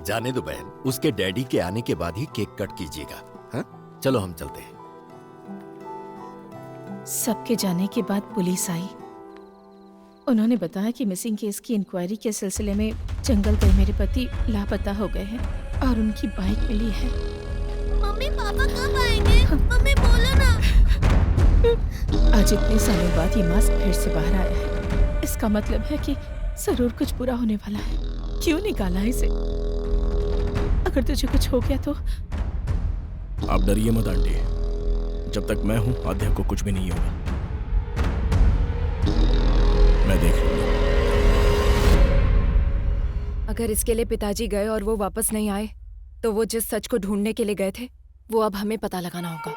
जाने दो बहन, उसके डैडी के आने के बाद ही केक कट कीजिएगा। हाँ? चलो हम चलते हैं। सबके जाने के बाद पुलिस आई। उन्होंने बताया कि मिसिंग केस की इंक्वायरी के सिलसिले में जंगल गए मेरे पति लापता हो गए हैं और उनकी बाइक मिली है। मम्मी, पापा कब आएंगे? मम्मी बोलो ना। आज इतने सालों बाद ये मास्क फिर से बाहर आया है। इसका मतलब है कि जरूर कुछ बुरा होने वाला है। क्यों निकाला इसे? अगर तुझे कुछ हो गया तो? आप डरिए मत आंटी, जब तक मैं हूँ आद्या को कुछ भी नहीं होगा। मैं देख लूंगा। अगर इसके लिए पिताजी गए और वो वापस नहीं आए, तो वो जिस सच को ढूंढने के लिए गए थे वो अब हमें पता लगाना होगा।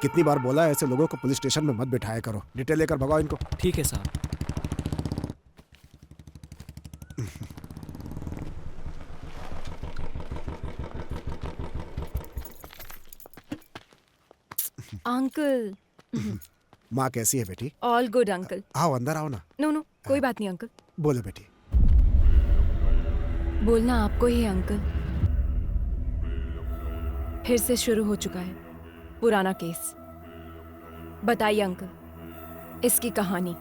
कितनी बार बोला है ऐसे लोगों को पुलिस स्टेशन में मत बिठाया करो। डिटेल लेकर भगाओ इनको। ठीक है साहब। अंकल। माँ कैसी है बेटी? All good uncle. आओ अंदर आओ ना। नो कोई बात नहीं अंकल। बोलो बेटी। बोलना आपको ही है अंकल। फिर से शुरू हो चुका है पुराना केस। बताइए अंकल, इसकी कहानी।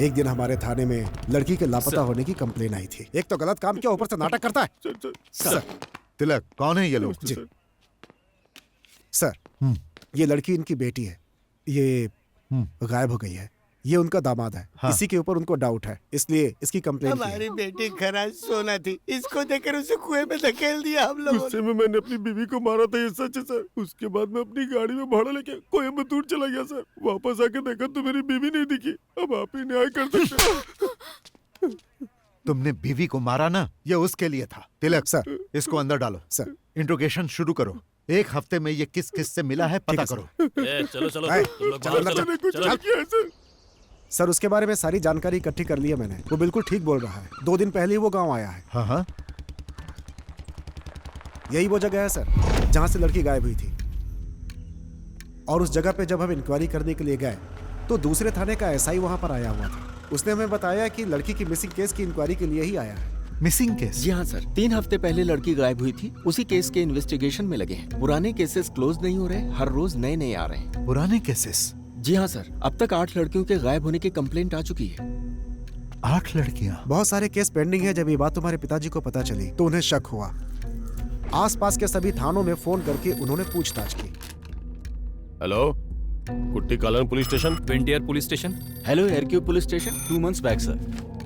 एक दिन हमारे थाने में लड़की के लापता होने की कंप्लेन आई थी। एक तो गलत काम किया, ऊपर से नाटक करता है। सर, तिलक, कौन है ये लोग? जी। सर, ये लड़की इनकी बेटी है। ये गायब हो गई है। ये उनका दामाद है। हाँ। इसी के ऊपर उनको डाउट है, इसलिए इसकी कंप्लेंट की है। हमारी बेटी खरा सोना थी, इसको देखकर उसे कुएं में धकेल दिया हम लोगों गुस्से में मैंने अपनी बीवी को मारा था, ये सच है सर। उसके बाद मैं अपनी गाड़ी में भाड़ा लेके कोयम्बतूर चला गया सर। वापस आके देखा तो मेरी बीवी नहीं दिखी। अब आप ही न्याय कर सकते हैं। तुमने बीवी को मारा ना, ये उसके लिए था। तिलक सर, इसको अंदर डालो। सर, इंट्रोगेशन शुरू करो। एक हफ्ते में ये किस किस से मिला है पता करो। चलो चलो है, तुम लोग चलो, बाहर चलो, चलो। चलो। सर, उसके बारे में सारी जानकारी इकट्ठी कर ली है मैंने। वो बिल्कुल ठीक बोल रहा है। 2 दिन पहले ही वो गांव आया है। हाँ हाँ, यही वो जगह है सर, जहां से लड़की गायब हुई थी। और उस जगह पे जब हम इंक्वायरी करने के लिए गए तो दूसरे थाने का एसआई वहां पर आया हुआ था। उसने हमें बताया कि लड़की की मिसिंग केस की इंक्वायरी के लिए ही आया है। Missing case? जी हाँ सर, 3 हफ्ते पहले लड़की गायब हुई थी। उसी केस के इन्वेस्टिगेशन में लगे हैं। पुराने केसेस क्लोज नहीं हो रहे, हर रोज नए नए आ रहे हैं। पुराने केसेस? जी हाँ सर, अब तक 8 लड़कियों के गायब होने की कंप्लेंट आ चुकी है। 8 लड़कियां? बहुत सारे केस पेंडिंग है। जब ये बात तुम्हारे पिताजी को पता चली तो उन्हें शक हुआ। आसपास के सभी थानों में फोन करके उन्होंने पूछताछ की। Hello, Kutti Kalan police station. विंटियर पुलिस स्टेशन। हेलो, एयरक्यू police station. 2 months back sir,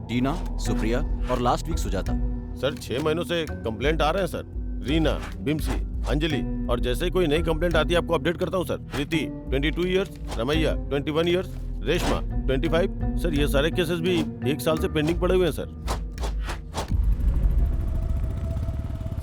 Tina, Supriya और लास्ट वीक सुजाता। सर 6 महीनों से कंप्लेंट आ रहे हैं सर। रीना, बिमसी, अंजलि, और जैसे ही कोई नई कंप्लेंट आती है आपको अपडेट करता हूँ sir. Preeti 22 years, Ramaiah 21 years, Reshma 25। Sir ये सारे केसेस भी 1 साल से पेंडिंग पड़े हुए हैं सर।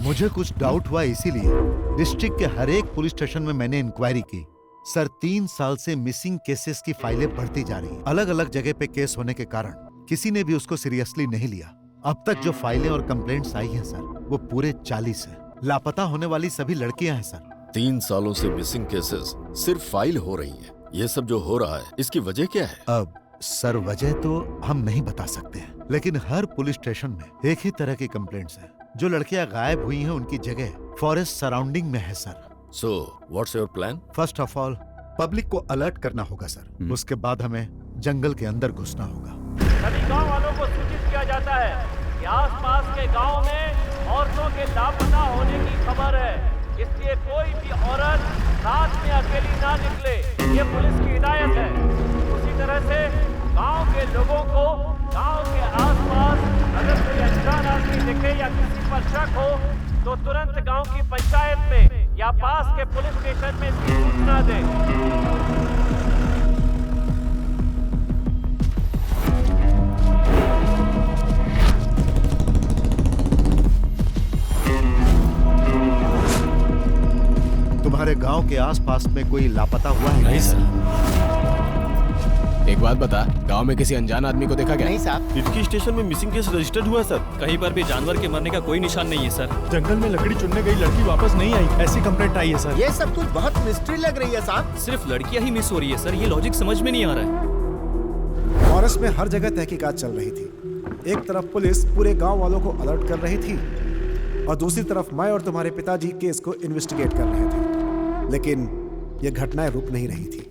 मुझे कुछ डाउट हुआ, इसीलिए डिस्ट्रिक्ट के हर एक पुलिस स्टेशन में मैंने इंक्वायरी की। सर 3 साल से मिसिंग केसेस की फाइलें बढ़ती जा रही हैं। अलग अलग जगह पे केस होने के कारण किसी ने भी उसको सीरियसली नहीं लिया। अब तक जो फाइलें और कंप्लेंट्स आई हैं सर, वो पूरे 40 है। लापता होने वाली सभी लड़कियां हैं सर। 3 सालों से मिसिंग केसेस सिर्फ फाइल हो रही हैं। ये सब जो हो रहा है, इसकी वजह क्या है? अब सर वजह तो हम नहीं बता सकते हैं, लेकिन हर पुलिस स्टेशन में एक ही तरह की कंप्लेंट्स हैं। जो लड़कियां गायब हुई हैं उनकी जगह फॉरेस्ट सराउंडिंग में है sir. So, what's your plan? First of all public को अलर्ट करना होगा सर। उसके बाद हमें जंगल के अंदर घुसना होगा। सभी गांव वालों को सूचित किया जाता है कि आसपास के गांव में औरतों के लापता होने की खबर है, इसलिए कोई भी औरत रात में अकेली ना निकले, ये पुलिस की हिदायत है। उसी तरह से गांव के लोगों को गांव के आसपास अगर कोई अनजान आदमी दिखे या किसी पर शक हो तो तुरंत गांव की पंचायत में या पास के पुलिस स्टेशन में इसकी सूचना दें। तुम्हारे गांव के आसपास में कोई लापता हुआ है? नहीं सर। एक बात बता, गांव में किसी अनजान आदमी को देखा क्या? नहीं साहब। इटकी स्टेशन में मिसिंग केस रजिस्टर्ड हुआ है सर। कहीं पर भी जानवर के मरने का कोई निशान नहीं है सर। जंगल में लकड़ी चुनने गई लड़की वापस नहीं आई, ऐसी कंप्लेंट आई है सर। ये सब कुछ बहुत मिस्ट्री लग रही है साहब। सिर्फ लड़कियां ही मिस हो रही है सर, ये लॉजिक समझ में नहीं आ रहा है। फॉरेस्ट में हर जगह तहकीकात चल रही थी। एक तरफ पुलिस पूरे गांव वालों को अलर्ट कर रही थी और दूसरी तरफ मैं और तुम्हारे पिताजी केस को इन्वेस्टिगेट कर रहे थे, लेकिन ये घटनाएं रुक नहीं रही थी।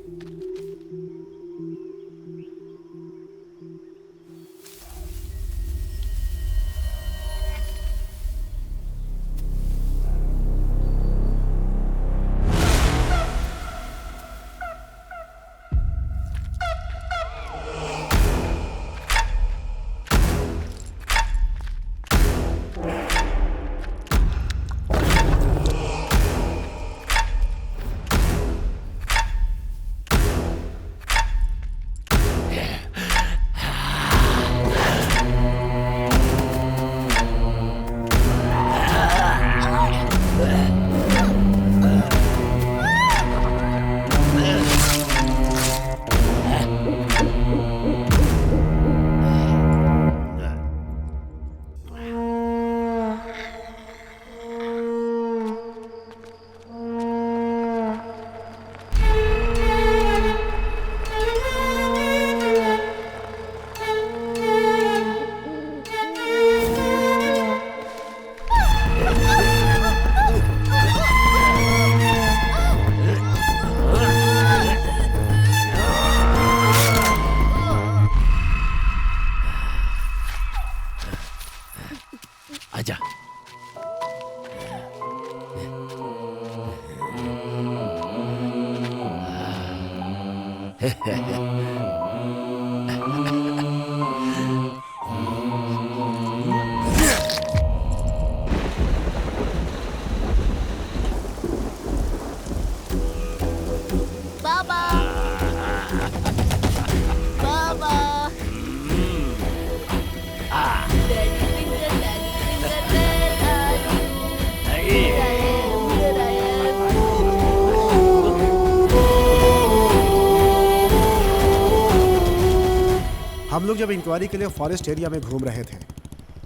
हम लोग जब इंक्वायरी के लिए फॉरेस्ट एरिया में घूम रहे थे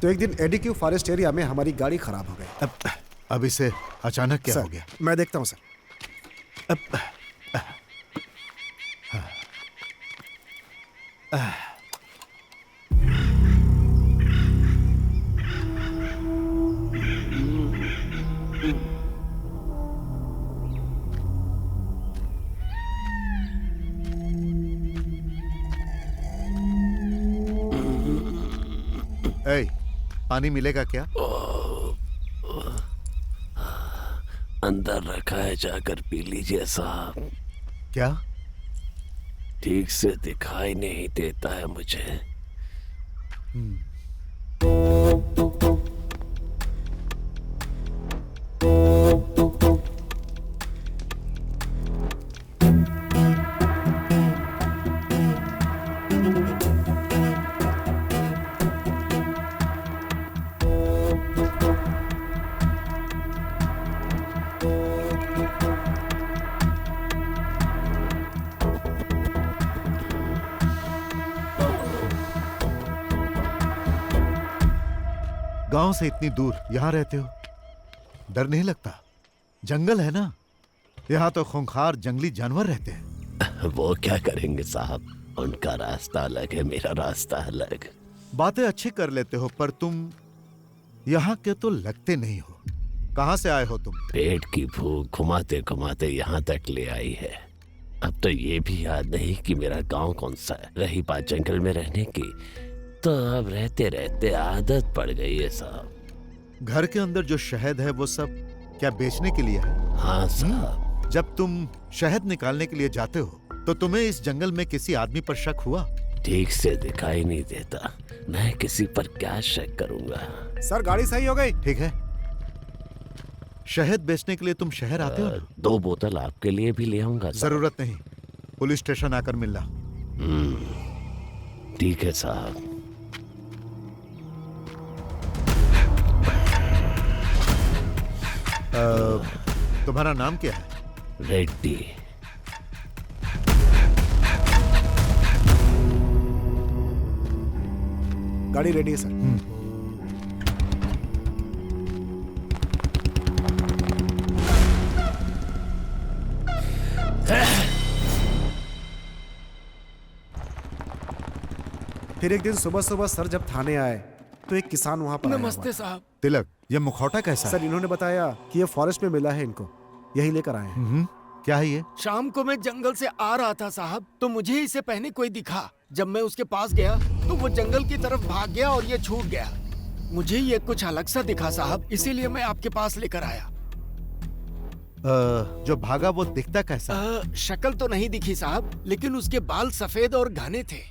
तो एक दिन एडीक्यू फॉरेस्ट एरिया में हमारी गाड़ी खराब हो गई। अब इसे अचानक क्या सर, हो गया? मैं देखता हूँ सर। ए, पानी मिलेगा क्या? अंदर रखा है, जाकर पी लीजिए साहब। क्या? ठीक से दिखाई नहीं देता है मुझे। गांव से इतनी दूर यहाँ रहते हो, डर नहीं लगता? जंगल है ना, यहाँ तो खूंखार जंगली जानवर रहते हैं। वो क्या करेंगे साहब, उनका रास्ता अलग है, मेरा रास्ता अलग। बातें अच्छी कर लेते हो पर तुम यहाँ के तो लगते नहीं हो। कहाँ से आए हो तुम? पेट की भूख घुमाते घुमाते यहाँ तक ले आई है। अब तो ये भी याद नहीं कि मेरा गांव कौन सा है। रही बात जंगल में रहने की, तो अब रहते रहते आदत पड़ गई है साहब। घर के अंदर जो शहद है वो सब क्या बेचने के लिए है? हाँ साहब। जब तुम शहद निकालने के लिए जाते हो तो तुम्हें इस जंगल में किसी आदमी पर शक हुआ? ठीक से दिखाई नहीं देता, मैं किसी पर क्या शक करूंगा। सर गाड़ी सही हो गई। ठीक है, शहद बेचने के लिए तुम शहर आते हो? 2 बोतल आपके लिए भी ले आऊंगा। जरूरत नहीं, पुलिस स्टेशन आकर मिलना। ठीक है साहब। तुम्हारा नाम क्या है? रेड्डी। गाड़ी रेडी है सर। फिर एक दिन सुबह सुबह सर जब थाने आए तो एक किसान वहाँ पर नमस्ते साहब। तिलक, ये मुखौटा कैसा सर? इन्होंने बताया कि ये फॉरेस्ट में मिला है इनको, यही लेकर आए हैं। क्या है ये? शाम को मैं जंगल से आ रहा था साहब, तो मुझे इसे पहने कोई दिखा। जब मैं उसके पास गया तो वो जंगल की तरफ भाग गया और ये छूट गया। मुझे ये कुछ अलग सा दिखा साहब, इसीलिए मैं आपके पास लेकर आया। जो भागा वो दिखता कैसा? शक्ल तो नहीं दिखी साहब, लेकिन उसके बाल सफेद और घने थे।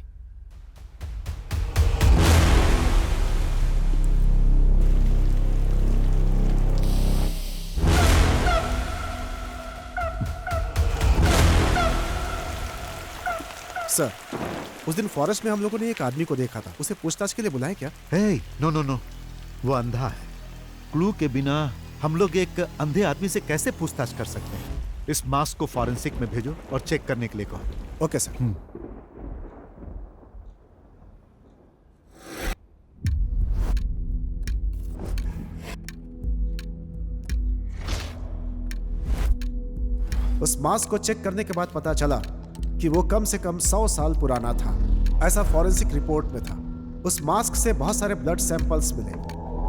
सर, उस दिन फॉरेस्ट में हम लोगों ने एक आदमी को देखा था, उसे पूछताछ के लिए बुलाएं क्या? नो नो नो, वो अंधा है। क्लू के बिना हम लोग एक अंधे आदमी से कैसे पूछताछ कर सकते हैं? इस मास्क को फॉरेंसिक में भेजो और चेक करने के लिए कहो। Okay sir. उस मास्क को चेक करने के बाद पता चला कि वो कम से कम 100 साल पुराना था, ऐसा फॉरेंसिक रिपोर्ट में था। उस मास्क से बहुत सारे ब्लड सैंपल्स मिले,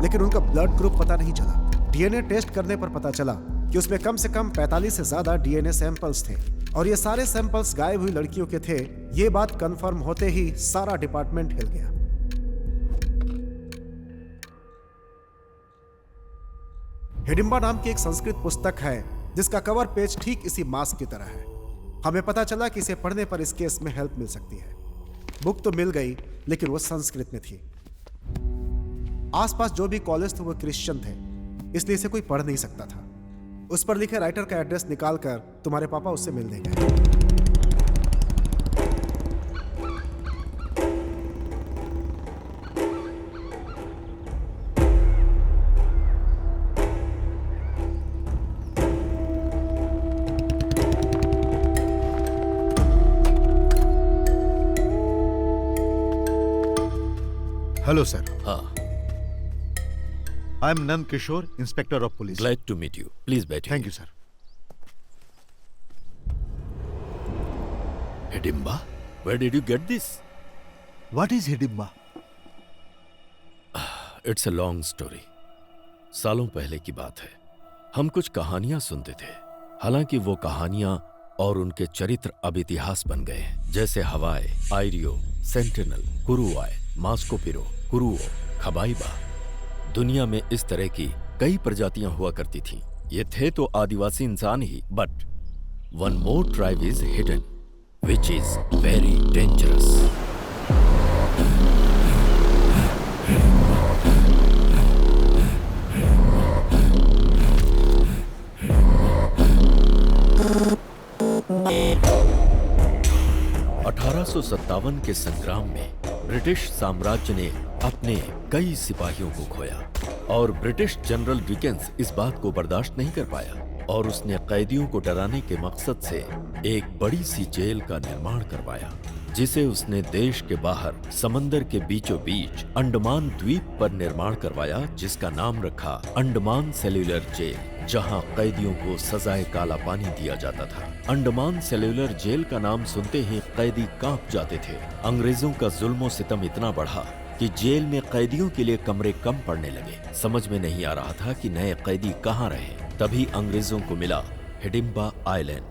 लेकिन उनका ब्लड ग्रुप पता नहीं चला। डीएनए टेस्ट करने पर पता चला कि उसमें कम से कम 45 से ज्यादा डीएनए सैंपल्स थे और ये सारे सैंपल्स गायब हुई लड़कियों के थे। ये बात कंफर्म होते ही सारा डिपार्टमेंट हिल गया। हिडिंबा नाम की एक संस्कृत पुस्तक है जिसका कवर पेज ठीक इसी मास्क की तरह है। हमें पता चला कि इसे पढ़ने पर इस केस में हेल्प मिल सकती है। बुक तो मिल गई, लेकिन वो संस्कृत में थी। आसपास जो भी कॉलेज थे वो क्रिश्चियन थे, इसलिए इसे कोई पढ़ नहीं सकता था। उस पर लिखे राइटर का एड्रेस निकालकर तुम्हारे पापा उससे मिल देंगे। Hello sir. हाँ। I am Nand Kishore, inspector of police. Glad to meet you. Please बैठिए। Thank you sir. Hidimba, where did you get this? What is Hidimba? It's a long story. सालों पहले की बात है। हम कुछ कहानियां सुनते थे। हालांकि वो कहानियां और उनके चरित्र अब इतिहास बन गए हैं, जैसे हवाई, आयरियो, सेंटिनल, कुरुआय, मास्कोपिरो, कुरुओ, खबाइबा। दुनिया में इस तरह की कई प्रजातियां हुआ करती थीं। ये थे तो आदिवासी इंसान ही, but one more tribe is hidden, which is very dangerous. (1857) के संग्राम में ब्रिटिश साम्राज्य ने अपने कई सिपाहियों को खोया और ब्रिटिश जनरल डिकेंस इस बात को बर्दाश्त नहीं कर पाया और उसने कैदियों को डराने के मकसद से एक बड़ी सी जेल का निर्माण करवाया, जिसे उसने देश के बाहर समंदर के बीचों बीच अंडमान द्वीप पर निर्माण करवाया, जिसका नाम रखा अंडमान सेल्यूलर जेल, जहां कैदियों को सजाए काला पानी दिया जाता था। अंडमान सेल्यूलर जेल का नाम सुनते ही कैदी कांप जाते थे। अंग्रेजों का जुल्म सितम इतना बढ़ा कि जेल में कैदियों के लिए कमरे कम पड़ने लगे। समझ में नहीं आ रहा था कि नए कैदी कहाँ रहे। तभी अंग्रेजों को मिला हिडिंबा आइलैंड।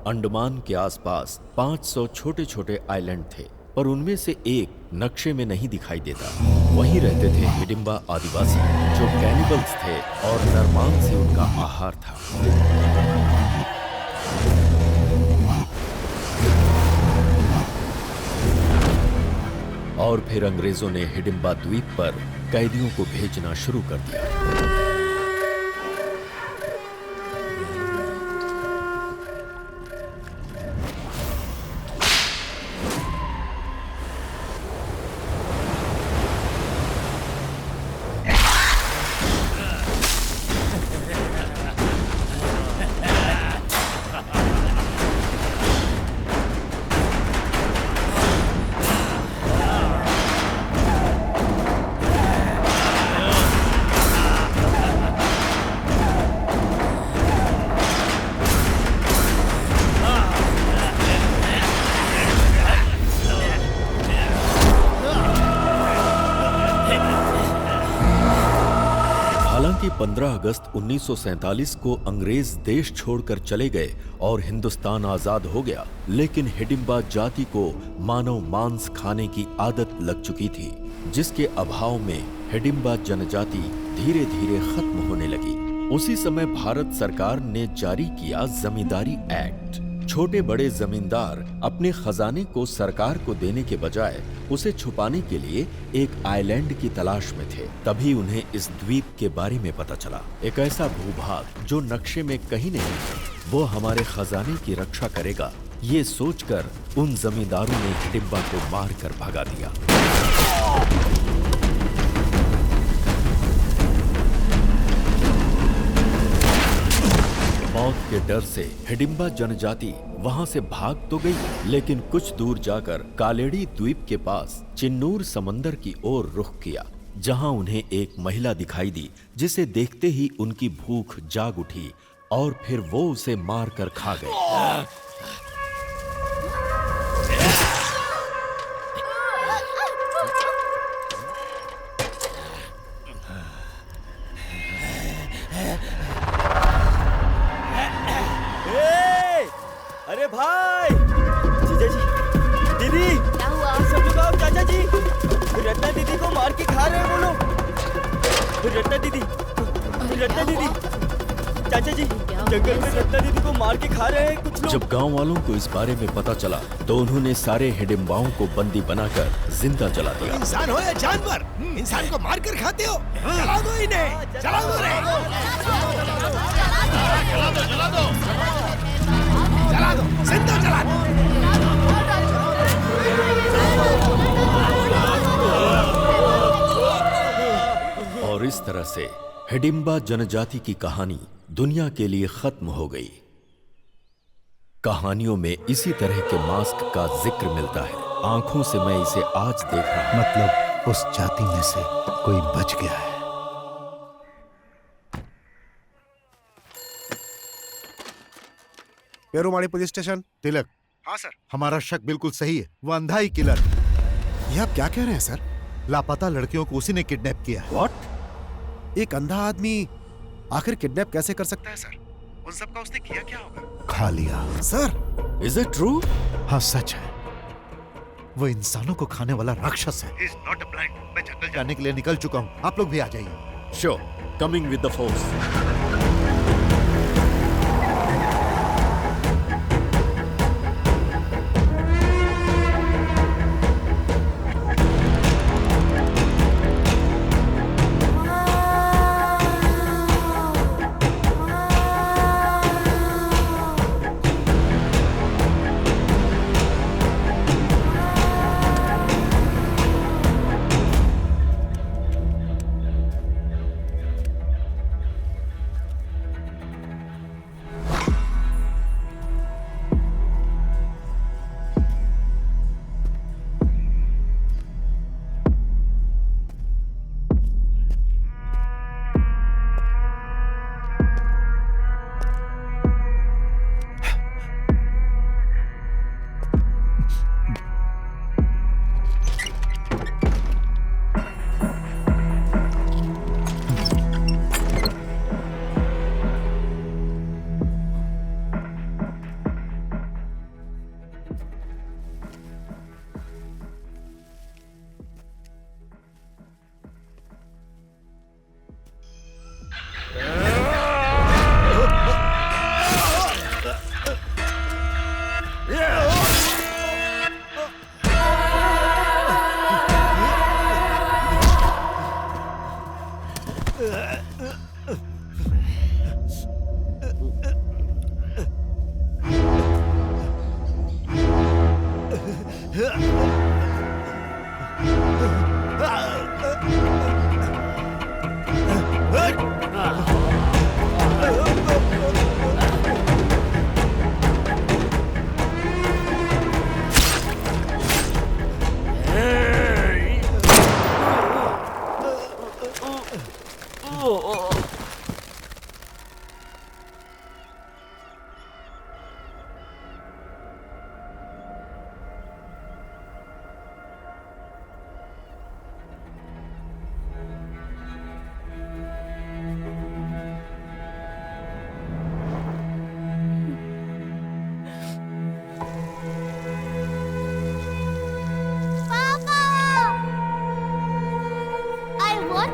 अंडमान के आसपास 500 छोटे छोटे आइलैंड थे, पर उनमें से एक नक्शे में नहीं दिखाई देता। वहीं रहते थे हिडिंबा आदिवासी, जो कैनिबल्स थे और नरमान से उनका आहार था। और फिर अंग्रेजों ने हिडिंबा द्वीप पर कैदियों को भेजना शुरू कर दिया। हालांकि 15 अगस्त 1947 को अंग्रेज देश छोड़कर चले गए और हिंदुस्तान आजाद हो गया, लेकिन हिडिंबा जाति को मानव मांस खाने की आदत लग चुकी थी, जिसके अभाव में हिडिंबा जनजाति धीरे धीरे खत्म होने लगी। उसी समय भारत सरकार ने जारी किया जमींदारी एक्ट। छोटे बड़े जमींदार अपने खजाने को सरकार को देने के बजाय उसे छुपाने के लिए एक आइलैंड की तलाश में थे। तभी उन्हें इस द्वीप के बारे में पता चला। एक ऐसा भूभाग जो नक्शे में कहीं नहीं है, वो हमारे खजाने की रक्षा करेगा। ये सोचकर उन जमींदारों ने हिडिंबा को मार कर भगा दिया। मौत के डर से हिडिंबा जनजाति वहां से भाग तो गई, लेकिन कुछ दूर जाकर कालेड़ी द्वीप के पास चिन्नूर समंदर की ओर रुख किया, जहां उन्हें एक महिला दिखाई दी, जिसे देखते ही उनकी भूख जाग उठी और फिर वो उसे मार कर खा गए। अरे भाई, जीजा जी, दीदी, क्या हुआ? सब लोग आओ, चाचा जी, रत्ना दीदी को मार के खा रहे हैं वो लोग। रत्ना दीदी, चाचा जी, जंगल में रत्ना दीदी को मार के खा रहे हैं कुछ लोग। जब गांव वालों को इस बारे में पता चला तो उन्होंने सारे हिडिंबाओं को बंदी बनाकर जिंदा जला दिया। इंसान हो या जानवर, इंसान को मार कर खाते हो? जला दो इन्हें, जला दो रे। जला दो, जिंदा जला दो। और इस तरह से हिडिंबा जनजाति की कहानी दुनिया के लिए खत्म हो गई। कहानियों में इसी तरह के मास्क का जिक्र मिलता है। आंखों से मैं इसे आज देख रहा हूं। मतलब उस जाति में से कोई बच गया है। पेरुमाड़ी पुलिस स्टेशन। तिलक। हाँ सर। हमारा शक बिल्कुल सही है, वो अंधा ही किलर। ये आप क्या कह रहे हैं सर? लापता लड़कियों को उसी ने किडनैप किया है। व्हाट? एक अंधा आदमी आखिर किडनैप कैसे कर सकता है सर? उन सब का उसने किया क्या होगा? खा लिया। Sir, is it true? हाँ सच है, वो इंसानों को खाने वाला राक्षस है। He's not a blind. मैं जंगल जाने के लिए निकल चुका हूँ, आप लोग भी आ जाइए। Sure, coming with the force.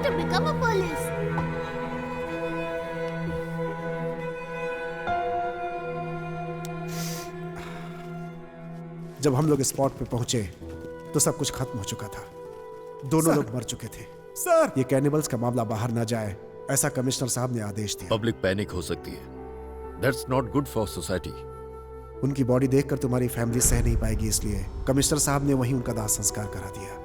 To become a police. जब हम लोग स्पॉट पे पहुंचे तो सब कुछ खत्म हो चुका था। दोनों लोग मर चुके थे। सर, ये कैनिबल्स का मामला बाहर ना जाए, ऐसा कमिश्नर साहब ने आदेश दिया। पब्लिक पैनिक हो सकती है। That's not good for society. उनकी बॉडी देखकर तुम्हारी फैमिली सह नहीं पाएगी, इसलिए कमिश्नर साहब ने वहीं उनका दाह संस्कार करा दिया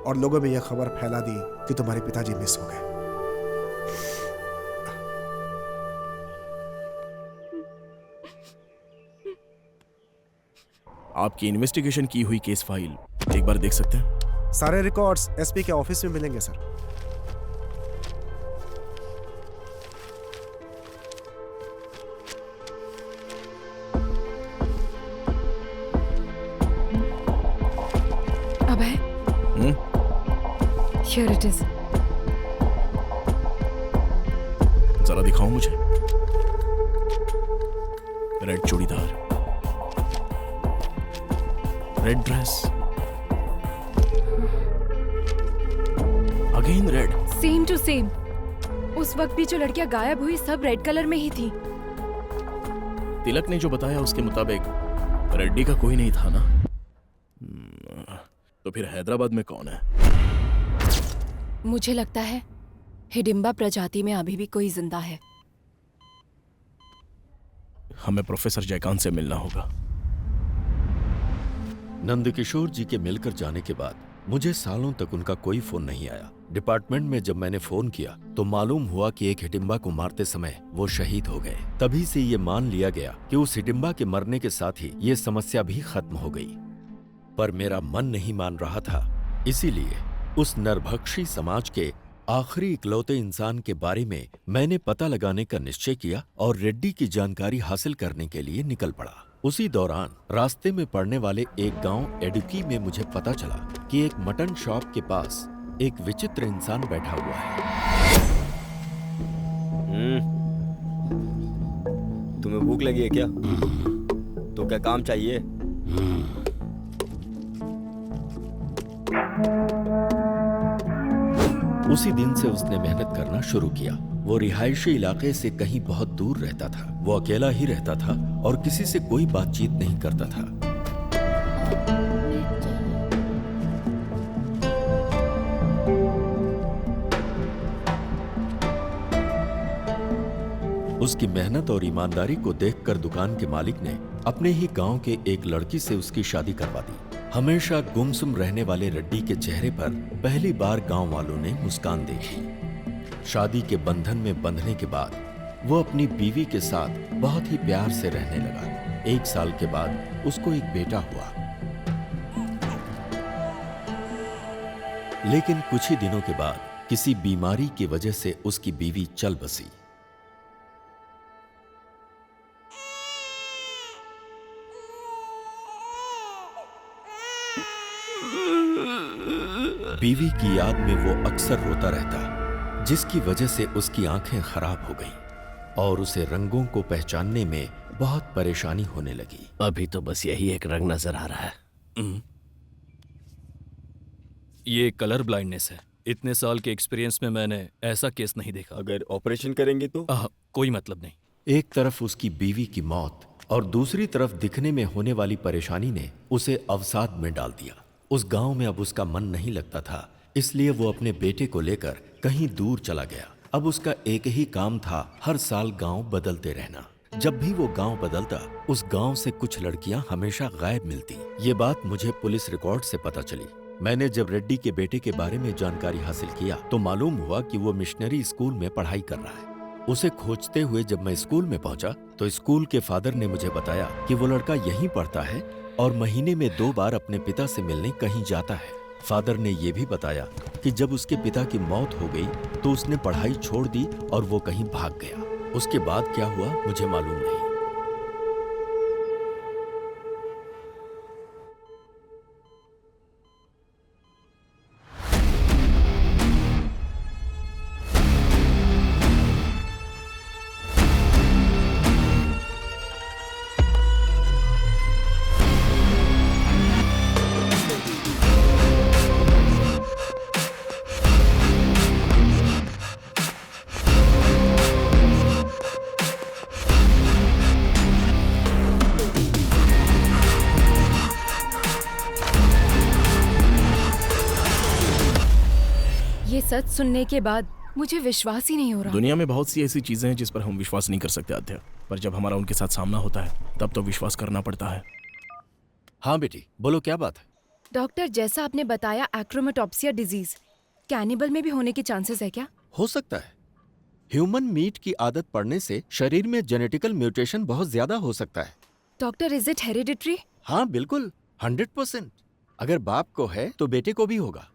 और लोगों में यह खबर फैला दी कि तुम्हारे पिताजी मिस हो गए। आपकी इन्वेस्टिगेशन की हुई केस फाइल एक बार देख सकते हैं? सारे रिकॉर्ड्स एसपी के ऑफिस में मिलेंगे sir. Abhay, Here it is. जरा दिखाओ मुझे। Red churidar, red dress, again red. Same to same. उस वक्त भी जो लड़कियां गायब हुई सब रेड कलर में ही थी। तिलक ने जो बताया उसके मुताबिक रेड्डी का कोई नहीं था ना? तो फिर हैदराबाद में कौन है? मुझे लगता है हिडिंबा प्रजाति में अभी भी कोई जिंदा है। हमें प्रोफेसर जयकांत से मिलना होगा। नंदकिशोर जी के मिलकर जाने के बाद मुझे सालों तक उनका कोई फोन नहीं आया। डिपार्टमेंट में जब मैंने फोन किया तो मालूम हुआ कि एक हिडिंबा को मारते समय वो शहीद हो गए। तभी से ये मान लिया गया कि उस हिडिंबा के मरने के साथ ही ये समस्या भी खत्म हो गई। पर मेरा मन नहीं मान रहा था, इसीलिए उस नरभक्षी समाज के आखिरी इकलौते इंसान के बारे में मैंने पता लगाने का निश्चय किया और रेड्डी की जानकारी हासिल करने के लिए निकल पड़ा। उसी दौरान रास्ते में पड़ने वाले एक गांव एडुकी में मुझे पता चला कि एक मटन शॉप के पास एक विचित्र इंसान बैठा हुआ है। तुम्हें भूख लगी है क्या? तो क्या काम चाहिए? उसी दिन से उसने मेहनत करना शुरू किया। वो रिहायशी इलाके से कहीं बहुत दूर रहता था। वो अकेला ही रहता था और किसी से कोई बातचीत नहीं करता था। उसकी मेहनत और ईमानदारी को देखकर दुकान के मालिक ने अपने ही गांव के एक लड़की से उसकी शादी करवा दी। हमेशा गुमसुम रहने वाले रेड्डी के चेहरे पर पहली बार गांव वालों ने मुस्कान देखी। शादी के बंधन में बंधने के बाद वो अपनी बीवी के साथ बहुत ही प्यार से रहने लगा। 1 साल के बाद उसको एक बेटा हुआ। लेकिन कुछ ही दिनों के बाद किसी बीमारी की वजह से उसकी बीवी चल बसी। बीवी की याद में वो अक्सर रोता रहता, जिसकी वजह से उसकी आंखें खराब हो गईं और उसे रंगों को पहचानने में बहुत परेशानी होने लगी। अभी तो बस यही एक रंग नजर आ रहा है। ये कलर ब्लाइंडनेस है। इतने साल के एक्सपीरियंस में मैंने ऐसा केस नहीं देखा। अगर ऑपरेशन करेंगे तो? कोई मतलब नहीं। एक तरफ उसकी बीवी की मौत और दूसरी तरफ दिखने में होने वाली परेशानी ने उसे अवसाद में डाल दिया। उस गांव में अब उसका मन नहीं लगता था, इसलिए वो अपने बेटे को लेकर कहीं दूर चला गया। अब उसका एक ही काम था, हर साल गांव बदलते रहना। जब भी वो गांव बदलता, उस गांव से कुछ लड़कियां हमेशा गायब मिलती। ये बात मुझे पुलिस रिकॉर्ड से पता चली। मैंने जब रेड्डी के बेटे के बारे में जानकारी हासिल किया तो मालूम हुआ कि वो मिशनरी स्कूल में पढ़ाई कर रहा है। उसे खोजते हुए जब मैं स्कूल में पहुंचा तो स्कूल के फादर ने मुझे बताया कि वो लड़का यहीं पढ़ता है और महीने में 2 बार अपने पिता से मिलने कहीं जाता है। फादर ने यह भी बताया कि जब उसके पिता की मौत हो गई तो उसने पढ़ाई छोड़ दी और वो कहीं भाग गया। उसके बाद क्या हुआ मुझे मालूम नहीं। सच सुनने के बाद मुझे विश्वास ही नहीं हो रहा। दुनिया में बहुत सी ऐसी चीजें हैं जिस पर हम विश्वास नहीं कर सकते आध्या, पर जब हमारा उनके साथ सामना होता है तब तो विश्वास करना पड़ता है। हाँ बेटी, बोलो क्या बात है? डॉक्टर, जैसा आपने बताया एक्रोमेटोप्सिया डिजीज कैनिबल में भी होने के चांसेस है क्या? हो सकता है। ह्यूमन मीट की आदत पड़ने से शरीर में जेनेटिकल म्यूटेशन बहुत ज्यादा हो सकता है। Doctor, is it hereditary? हाँ बिल्कुल, 100%। अगर बाप को है तो बेटे को भी होगा।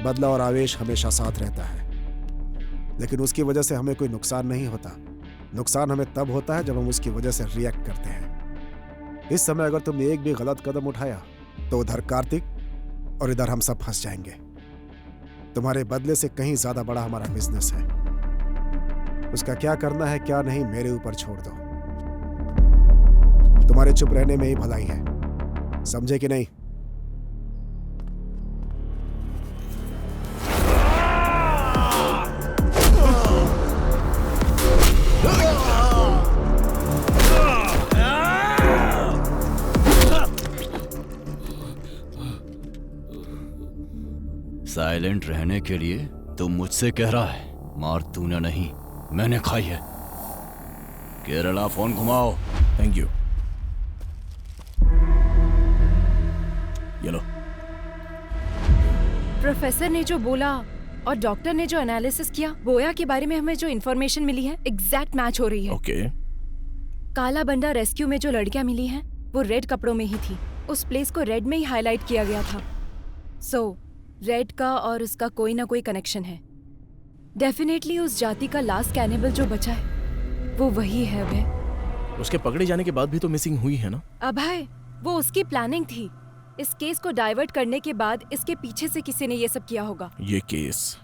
बदला और आवेश हमेशा साथ रहता है, लेकिन उसकी वजह से हमें कोई नुकसान नहीं होता। नुकसान हमें तब होता है जब हम उसकी वजह से रिएक्ट करते हैं। इस समय अगर तुमने एक भी गलत कदम उठाया तो उधर कार्तिक और इधर हम सब फंस जाएंगे। तुम्हारे बदले से कहीं ज्यादा बड़ा हमारा बिजनेस है। उसका क्या करना है क्या नहीं मेरे ऊपर छोड़ दो। तुम्हारे चुप रहने में ही भलाई है, समझे कि नहीं? साइलेंट रहने के लिए तुम मुझसे कह रहा है? मार तूने नहीं, मैंने खाई है। केरला फोन घुमाओ। Thank you. ये लो। प्रोफेसर ने जो बोला और डॉक्टर ने जो एनालिसिस किया, बोया के बारे में हमें जो इन्फॉर्मेशन मिली है एग्जैक्ट मैच हो रही है। ओके। काला बंडा रेस्क्यू में जो लड़कियां मिली हैं वो रेड कपड़ों में ही थी। उस प्लेस को रेड में ही हाईलाइट किया गया था। सो रेड का और उसका कोई ना कोई कनेक्शन है। डेफिनेटली उस जाति का लास्ट कैनिबल जो बचा है वो वही है अभय। उसके पकड़े जाने के बाद भी तो मिसिंग हुई है ना? अभय, वो उसकी प्लानिंग थी। इस केस को डाइवर्ट करने के बाद इसके पीछे से किसी ने ये सब किया होगा। ये case,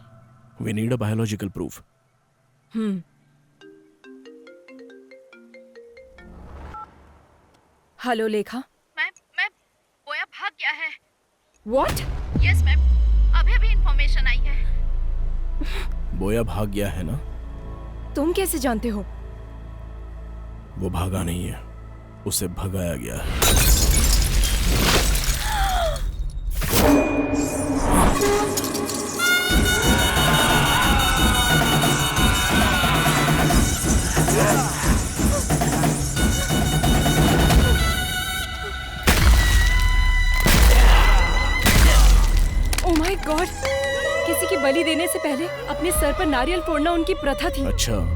we need a biological proof. Hello Lekha. Ma'am, Boya भाग गया है। What? यस मैम, अभी इंफॉर्मेशन आई है। बोया भाग गया है ना? तुम कैसे जानते हो? वो भागा नहीं है, उसे भगाया गया है। ओह माय गॉड! किसी की बलि देने से पहले अपने सर पर नारियल फोड़ना उनकी प्रथा थी। अच्छा।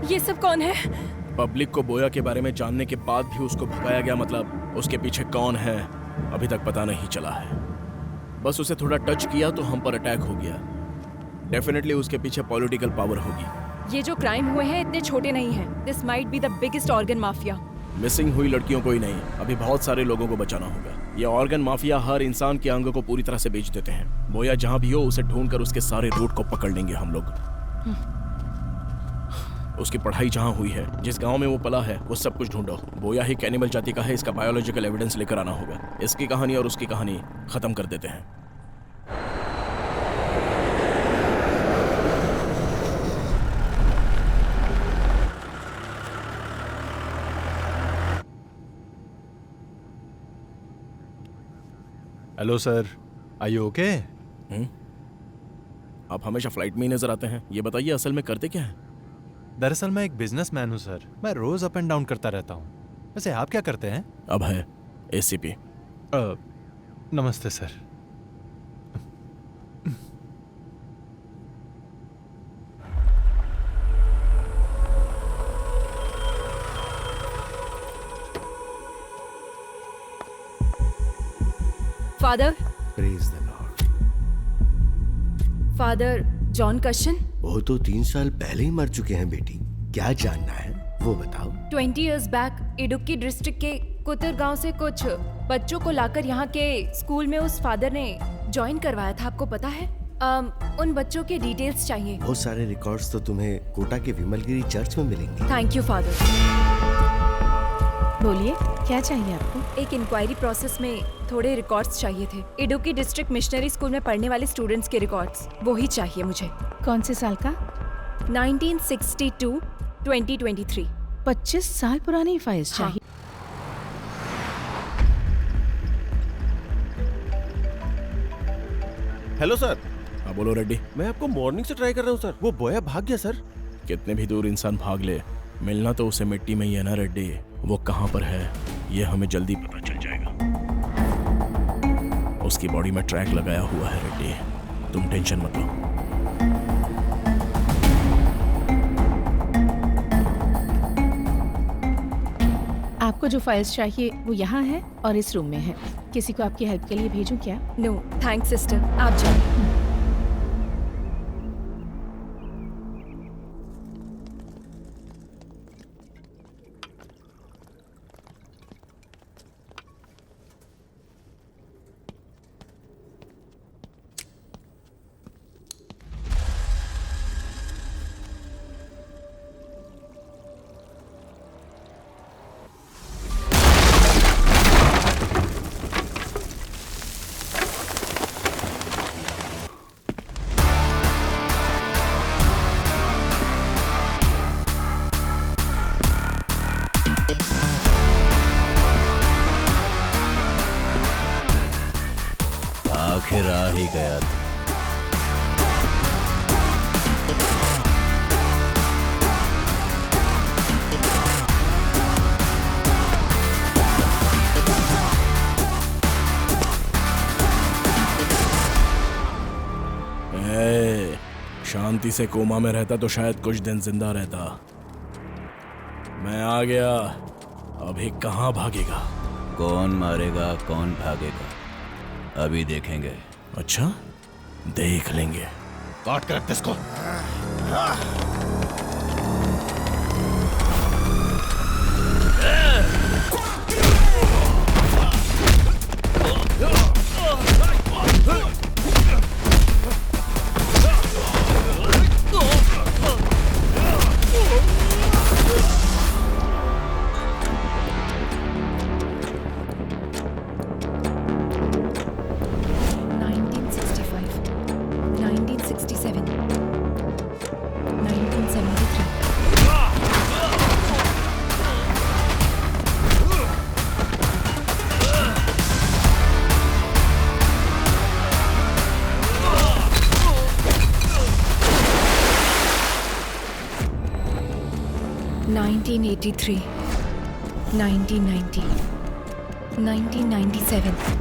ये सब कौन है? पब्लिक को बोया के बारे में जानने के बाद भी उसको भगाया गया, मतलब उसके पीछे कौन है अभी तक पता नहीं चला है। बस उसे थोड़ा टच किया तो हम पर अटैक हो गया। डेफिनेटली उसके पीछे पॉलिटिकल पावर होगी। ये जो क्राइम हुए हैं इतने छोटे नहीं हैं। This might be the biggest organ mafia. Missing हुई लड़कियों को ही नहीं, अभी बहुत सारे लोगों को बचाना होगा। ये ऑर्गन माफिया हर इंसान के अंगों को पूरी तरह से बेच देते हैं। बोया जहां भी हो उसे ढूंढकर उसके सारे रूट को पकड़ लेंगे हम लोग। उसकी पढ़ाई जहां हुई है, जिस गांव में वो पला है, वो सब कुछ ढूंढो। बोया ही कैनिबल जाति का है, इसका बायोलॉजिकल एविडेंस लेकर आना होगा। इसकी कहानी और उसकी कहानी खत्म कर देते हैं। Hello sir, are you okay? आप हमेशा फ्लाइट में ही नजर आते हैं, ये बताइए असल में करते क्या हैं? दरअसल मैं एक बिजनेसमैन हूँ सर, मैं रोज अप एंड डाउन करता रहता हूँ। वैसे आप क्या करते हैं? अब है एसीपी। नमस्ते sir. Father, praise the Lord. Father John कशन वो तो 3 साल पहले ही मर चुके हैं बेटी। क्या जानना है वो बताओ। 20 years बैक इडुक्की डिस्ट्रिक्ट के कुतर गांव से कुछ बच्चों को लाकर यहाँ के स्कूल में उस फादर ने ज्वाइन करवाया था, आपको पता है? उन बच्चों के डिटेल्स चाहिए। बहुत सारे रिकॉर्ड्स तो तुम्हें कोटा के विमलगिरी चर्च में मिलेंगे। Thank you father. बोलिए, क्या चाहिए आपको? एक इंक्वायरी प्रोसेस में थोड़े रिकॉर्ड्स चाहिए थे। इडुक्की डिस्ट्रिक्ट मिशनरी स्कूल में पढ़ने वाले स्टूडेंट्स के रिकॉर्ड्स, वो ही चाहिए मुझे। कौन से साल का? 1962 2023। 25 साल पुरानी फाइल्स चाहिए। Hello sir. हाँ बोलो रेड्डी। मैं आपको मॉर्निंग से ट्राई कर रहा हूँ सर, वो बोया भाग गया सर। कितने भी दूर इंसान भाग ले, मिलना तो उसे मिट्टी में ही है ना रेड्डी। वो कहाँ पर है ये हमें जल्दी पता चल जाएगा। उसकी बॉडी में ट्रैक लगाया हुआ है रेड्डी, तुम टेंशन मत लो। आपको जो फाइल्स चाहिए वो यहाँ है और इस रूम में है। किसी को आपकी हेल्प के लिए भेजूं क्या? नो थैंक्स सिस्टर, आप जाओ। आखिर आ ही गया था। शांति से कोमा में रहता तो शायद कुछ दिन जिंदा रहता। मैं आ गया, अभी कहाँ भागेगा? कौन मारेगा कौन भागेगा अभी देखेंगे। अच्छा, देख लेंगे। काट कर रख इसको। $1983, 1990, 1997.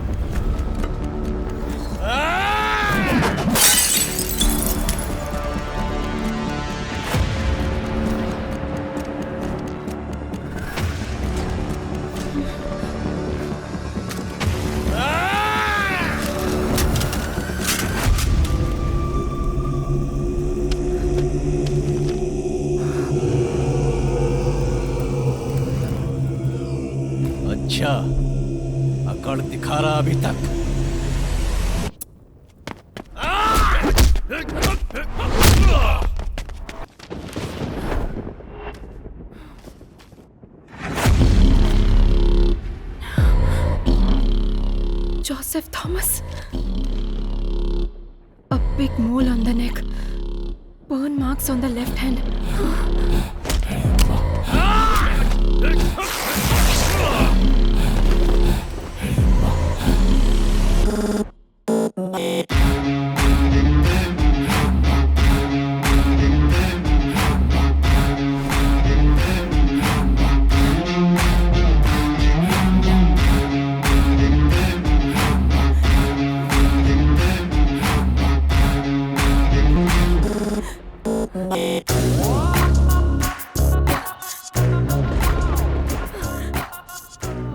अच्छा, अकड़ दिखा रहा अभी तक। Joseph Thomas. A big mole on the neck. Burn marks on the left hand.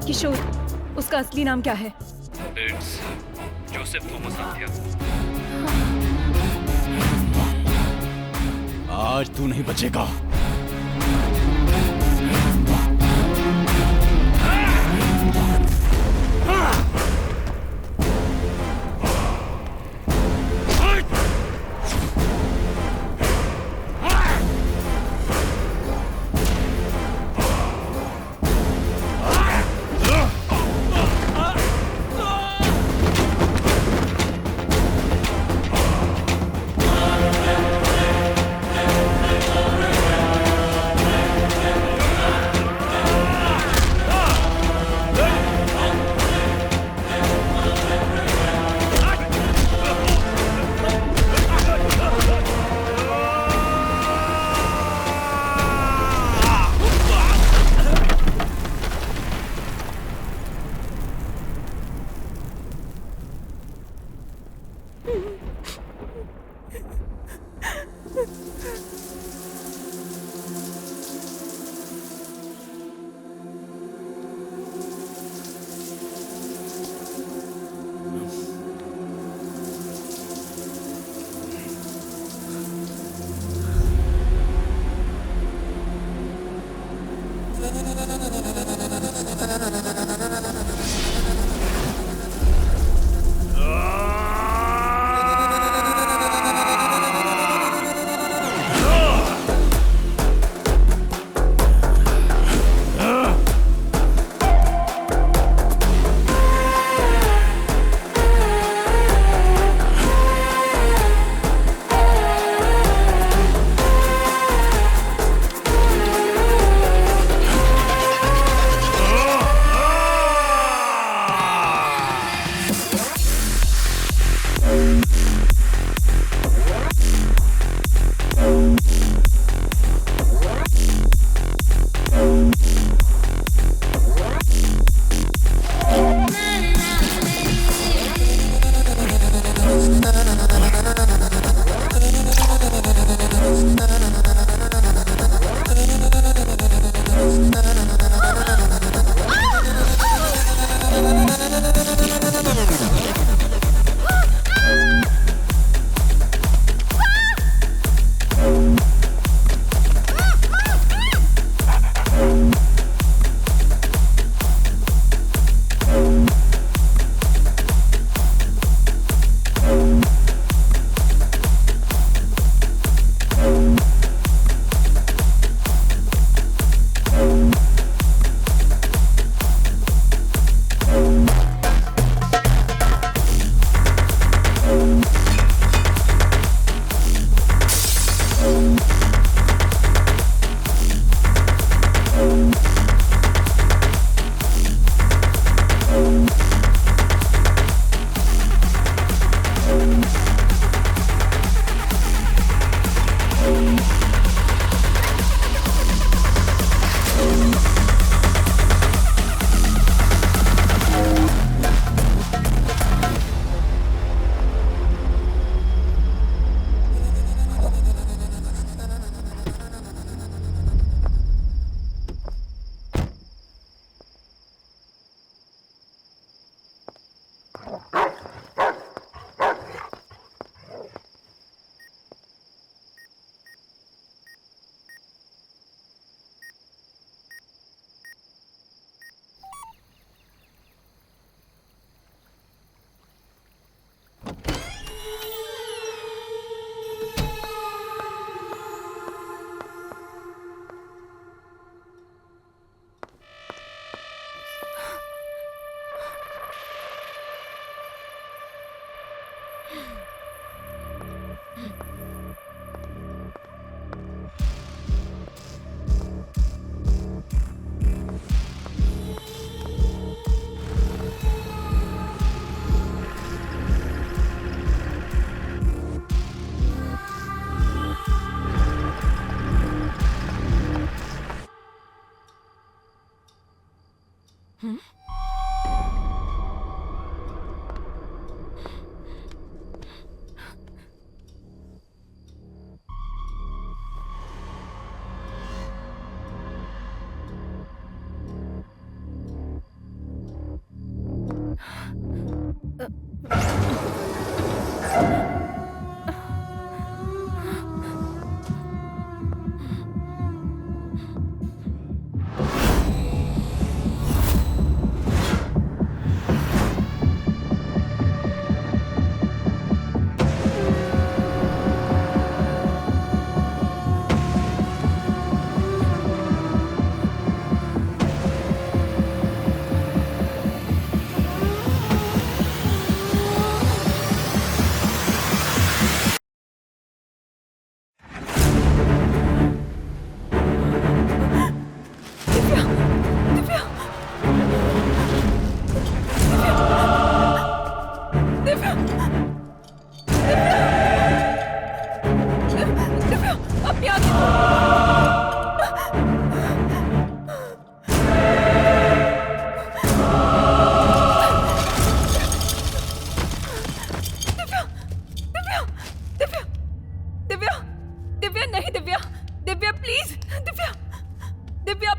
किशोर, उसका असली नाम क्या है? It's Joseph Thomas Athiya. आज तू नहीं बचेगा।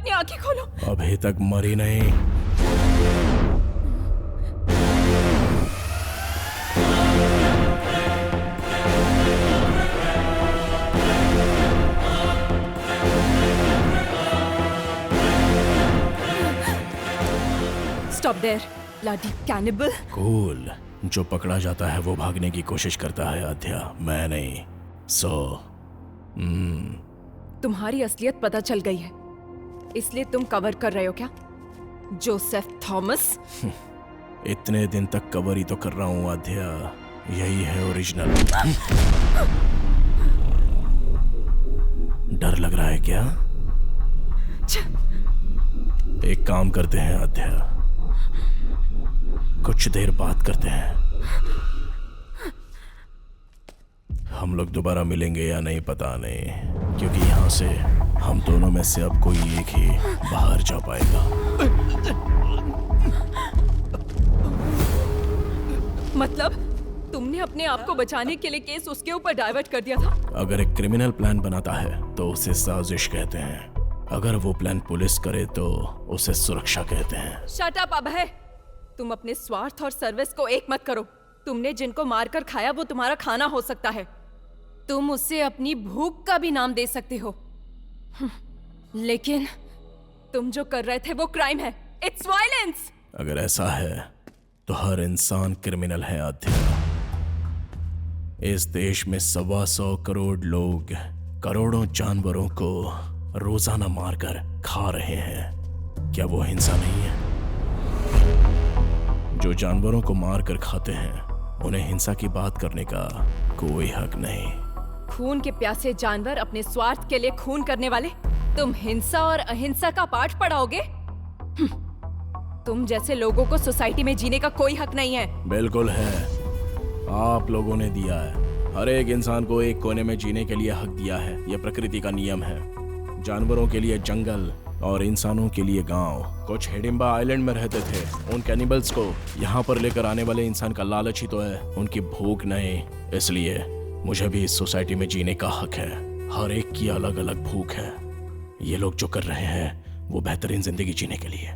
अपनी आंखें खोलो। अभी तक मरी नहीं। Stop there bloody cannibal. Cool. जो पकड़ा जाता है वो भागने की कोशिश करता है आध्या, मैं नहीं। तुम्हारी असलियत पता चल गई है, इसलिए तुम कवर कर रहे हो क्या जोसेफ थॉमस? इतने दिन तक कवर ही तो कर रहा हूँ आध्या, यही है ओरिजिनल। डर लग रहा है क्या? एक काम करते हैं आध्या, कुछ देर बात करते हैं। हम लोग दोबारा मिलेंगे या नहीं पता नहीं, क्योंकि यहाँ से हम दोनों में से अब कोई एक ही बाहर जा पाएगा। मतलब तुमने अपने आप को बचाने के लिए केस उसके ऊपर डाइवर्ट कर दिया था? अगर एक क्रिमिनल प्लान बनाता है तो उसे साजिश कहते हैं, अगर वो प्लान पुलिस करे तो उसे सुरक्षा कहते हैं। शट अप अभय, तुम अपने स्वार्थ और सर्विस को एक मत करो। तुमने जिनको मारकर खाया वो तुम्हारा खाना हो सकता है, तुम उसे अपनी भूख का भी नाम दे सकते हो, लेकिन तुम जो कर रहे थे वो क्राइम है। It's violence. अगर ऐसा है तो हर इंसान क्रिमिनल है आध्या। इस देश में 125 करोड़ लोग करोड़ों जानवरों को रोजाना मारकर खा रहे हैं, क्या वो हिंसा नहीं है? जो जानवरों को मारकर खाते हैं उन्हें हिंसा की बात करने का कोई हक नहीं। खून के प्यासे जानवर अपने स्वार्थ के लिए खून करने वाले, तुम हिंसा और अहिंसा का पाठ पढ़ाओगे? तुम जैसे लोगों को सोसाइटी में जीने का कोई हक नहीं है। बिल्कुल है, आप लोगों ने दिया है। हर एक इंसान को एक कोने में जीने के लिए हक दिया है, यह प्रकृति का नियम है। जानवरों के लिए जंगल और इंसानों के लिए गांव। कुछ हिडिंबा आइलैंड में रहते थे, उन कैनिबल्स को यहाँ पर लेकर आने वाले इंसान का लालच ही तो है, उनकी भूख नहीं। इसलिए मुझे भी इस सोसाइटी में जीने का हक है। हर एक की अलग अलग भूख है। ये लोग जो कर रहे हैं वो बेहतरीन जिंदगी जीने के लिए,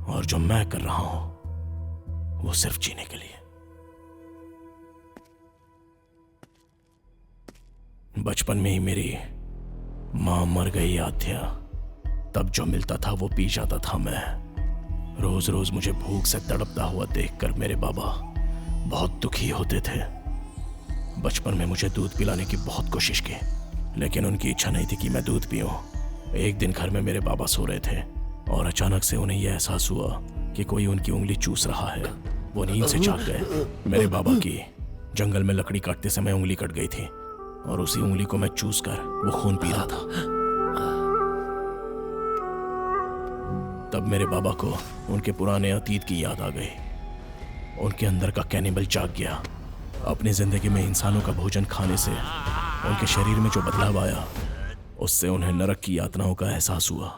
और जो मैं कर रहा हूं वो सिर्फ जीने के लिए। बचपन में ही मेरी मां मर गई आध्या, तब जो मिलता था वो पी जाता था मैं। रोज रोज मुझे भूख से तड़पता हुआ देखकर मेरे बाबा बहुत दुखी होते थे। बचपन में मुझे दूध पिलाने की बहुत कोशिश की, लेकिन उनकी इच्छा नहीं थी कि मैं दूध पीऊं। एक दिन घर में मेरे बाबा सो रहे थे और अचानक से उन्हें यह एहसास हुआ कि कोई उनकी उंगली चूस रहा है। वो नींद से जाग गए। मेरे बाबा की जंगल में लकड़ी काटते समय उंगली कट गई थी और उसी उंगली को मैं चूस कर वो खून पी रहा था। तब मेरे बाबा को उनके पुराने अतीत की याद आ गई। उनके अंदर का कैनिबल जाग गया। अपनी जिंदगी में इंसानों का भोजन खाने से उनके शरीर में जो बदलाव आया, उससे उन्हें नरक की यातनाओं का एहसास हुआ।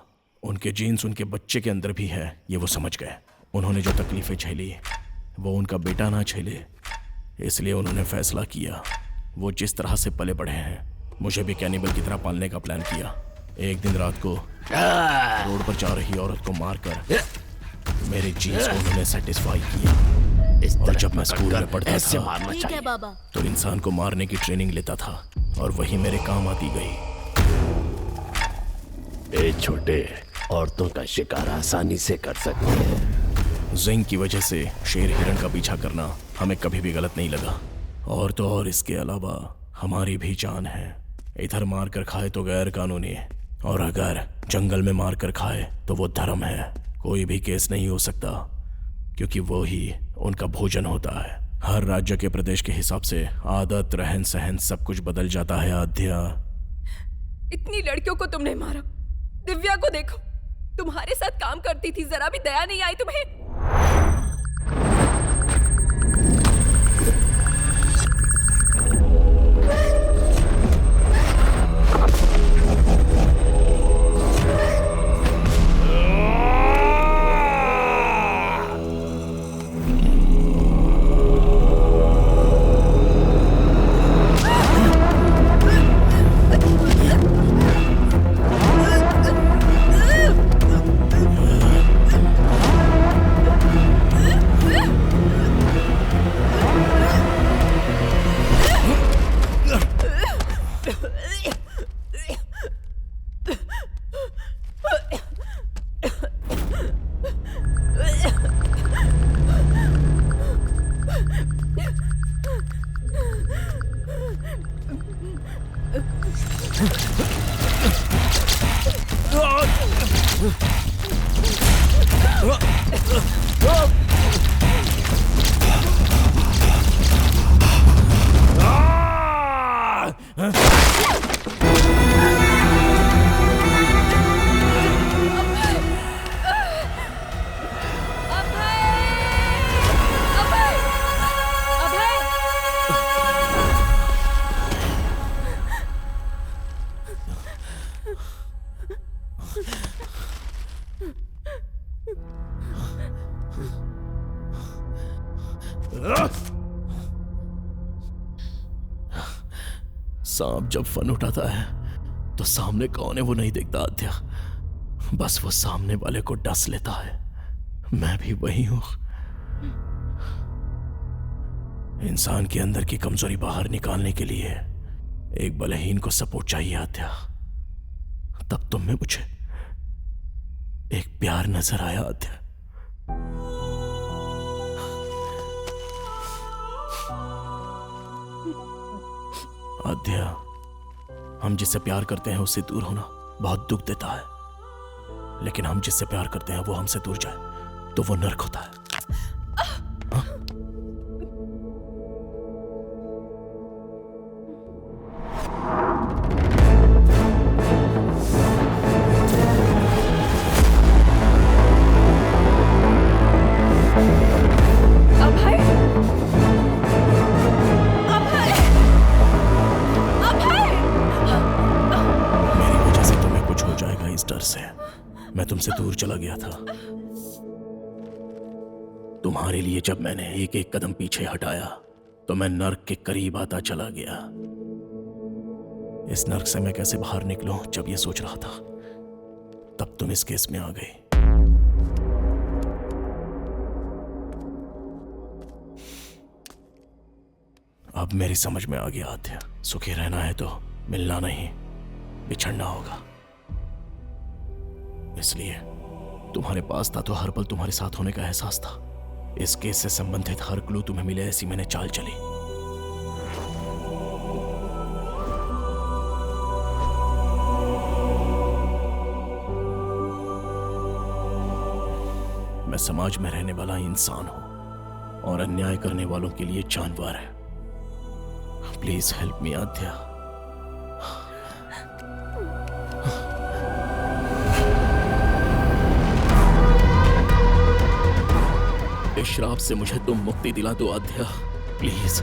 उनके जीन्स उनके बच्चे के अंदर भी है, ये वो समझ गए। उन्होंने जो तकलीफें झेली वो उनका बेटा ना झेले, इसलिए उन्होंने फैसला किया वो जिस तरह से पले बढ़े हैं मुझे भी कैनिबल की तरह पालने का प्लान किया। एक दिन रात को रोड पर जा रही औरत को मारकर मेरे जीन्स को उन्होंने सेटिस्फाई किया। और जब मैं स्कूल में पढ़ता था तो इंसान को मारने की ट्रेनिंग लेता था और वही मेरे काम आती गई। ए छोटे, औरतों का शिकार आसानी से कर सकते हैं। जिंक की वजह से शेर हिरण का पीछा करना हमें कभी भी गलत नहीं लगा। और तो और इसके अलावा हमारी भी जान है। इधर मार कर खाए तो गैर कानूनी है, और अगर जंगल में मार कर खाए तो वो धर्म है। कोई भी केस नहीं हो सकता, क्योंकि वो ही उनका भोजन होता है। हर राज्य के प्रदेश के हिसाब से आदत, रहन सहन सब कुछ बदल जाता है आध्या। इतनी लड़कियों को तुमने मारा। दिव्या को देखो, तुम्हारे साथ काम करती थी, जरा भी दया नहीं आई तुम्हें? सांप जब फन उठाता है तो सामने कौन है वो नहीं दिखता आद्या, बस वो सामने वाले को डस लेता है। मैं भी वही हूं। इंसान के अंदर की कमजोरी बाहर निकालने के लिए एक बलहीन को सपोर्ट चाहिए आद्या। तब तुम में मुझे एक प्यार नजर आया आद्या। आद्या, हम जिससे प्यार करते हैं उससे दूर होना बहुत दुख देता है, लेकिन हम जिससे प्यार करते हैं वो हमसे दूर जाए तो वो नर्क होता है। मैं तुमसे दूर चला गया था। तुम्हारे लिए जब मैंने एक एक कदम पीछे हटाया तो मैं नर्क के करीब आता चला गया। इस नर्क से मैं कैसे बाहर निकलूं जब ये सोच रहा था, तब तुम इस केस में आ गई। अब मेरी समझ में आ गया आद्या, सुखी रहना है तो मिलना नहीं, बिछड़ना होगा। इसलिए तुम्हारे पास था तो हर पल तुम्हारे साथ होने का एहसास था। इस केस से संबंधित हर क्लू तुम्हें मिले, ऐसी मैंने चाल चली। मैं समाज में रहने वाला इंसान हूं और अन्याय करने वालों के लिए जानवर है। प्लीज हेल्प मी आद्या। इस श्राप से मुझे तुम मुक्ति दिला दो आद्या, प्लीज।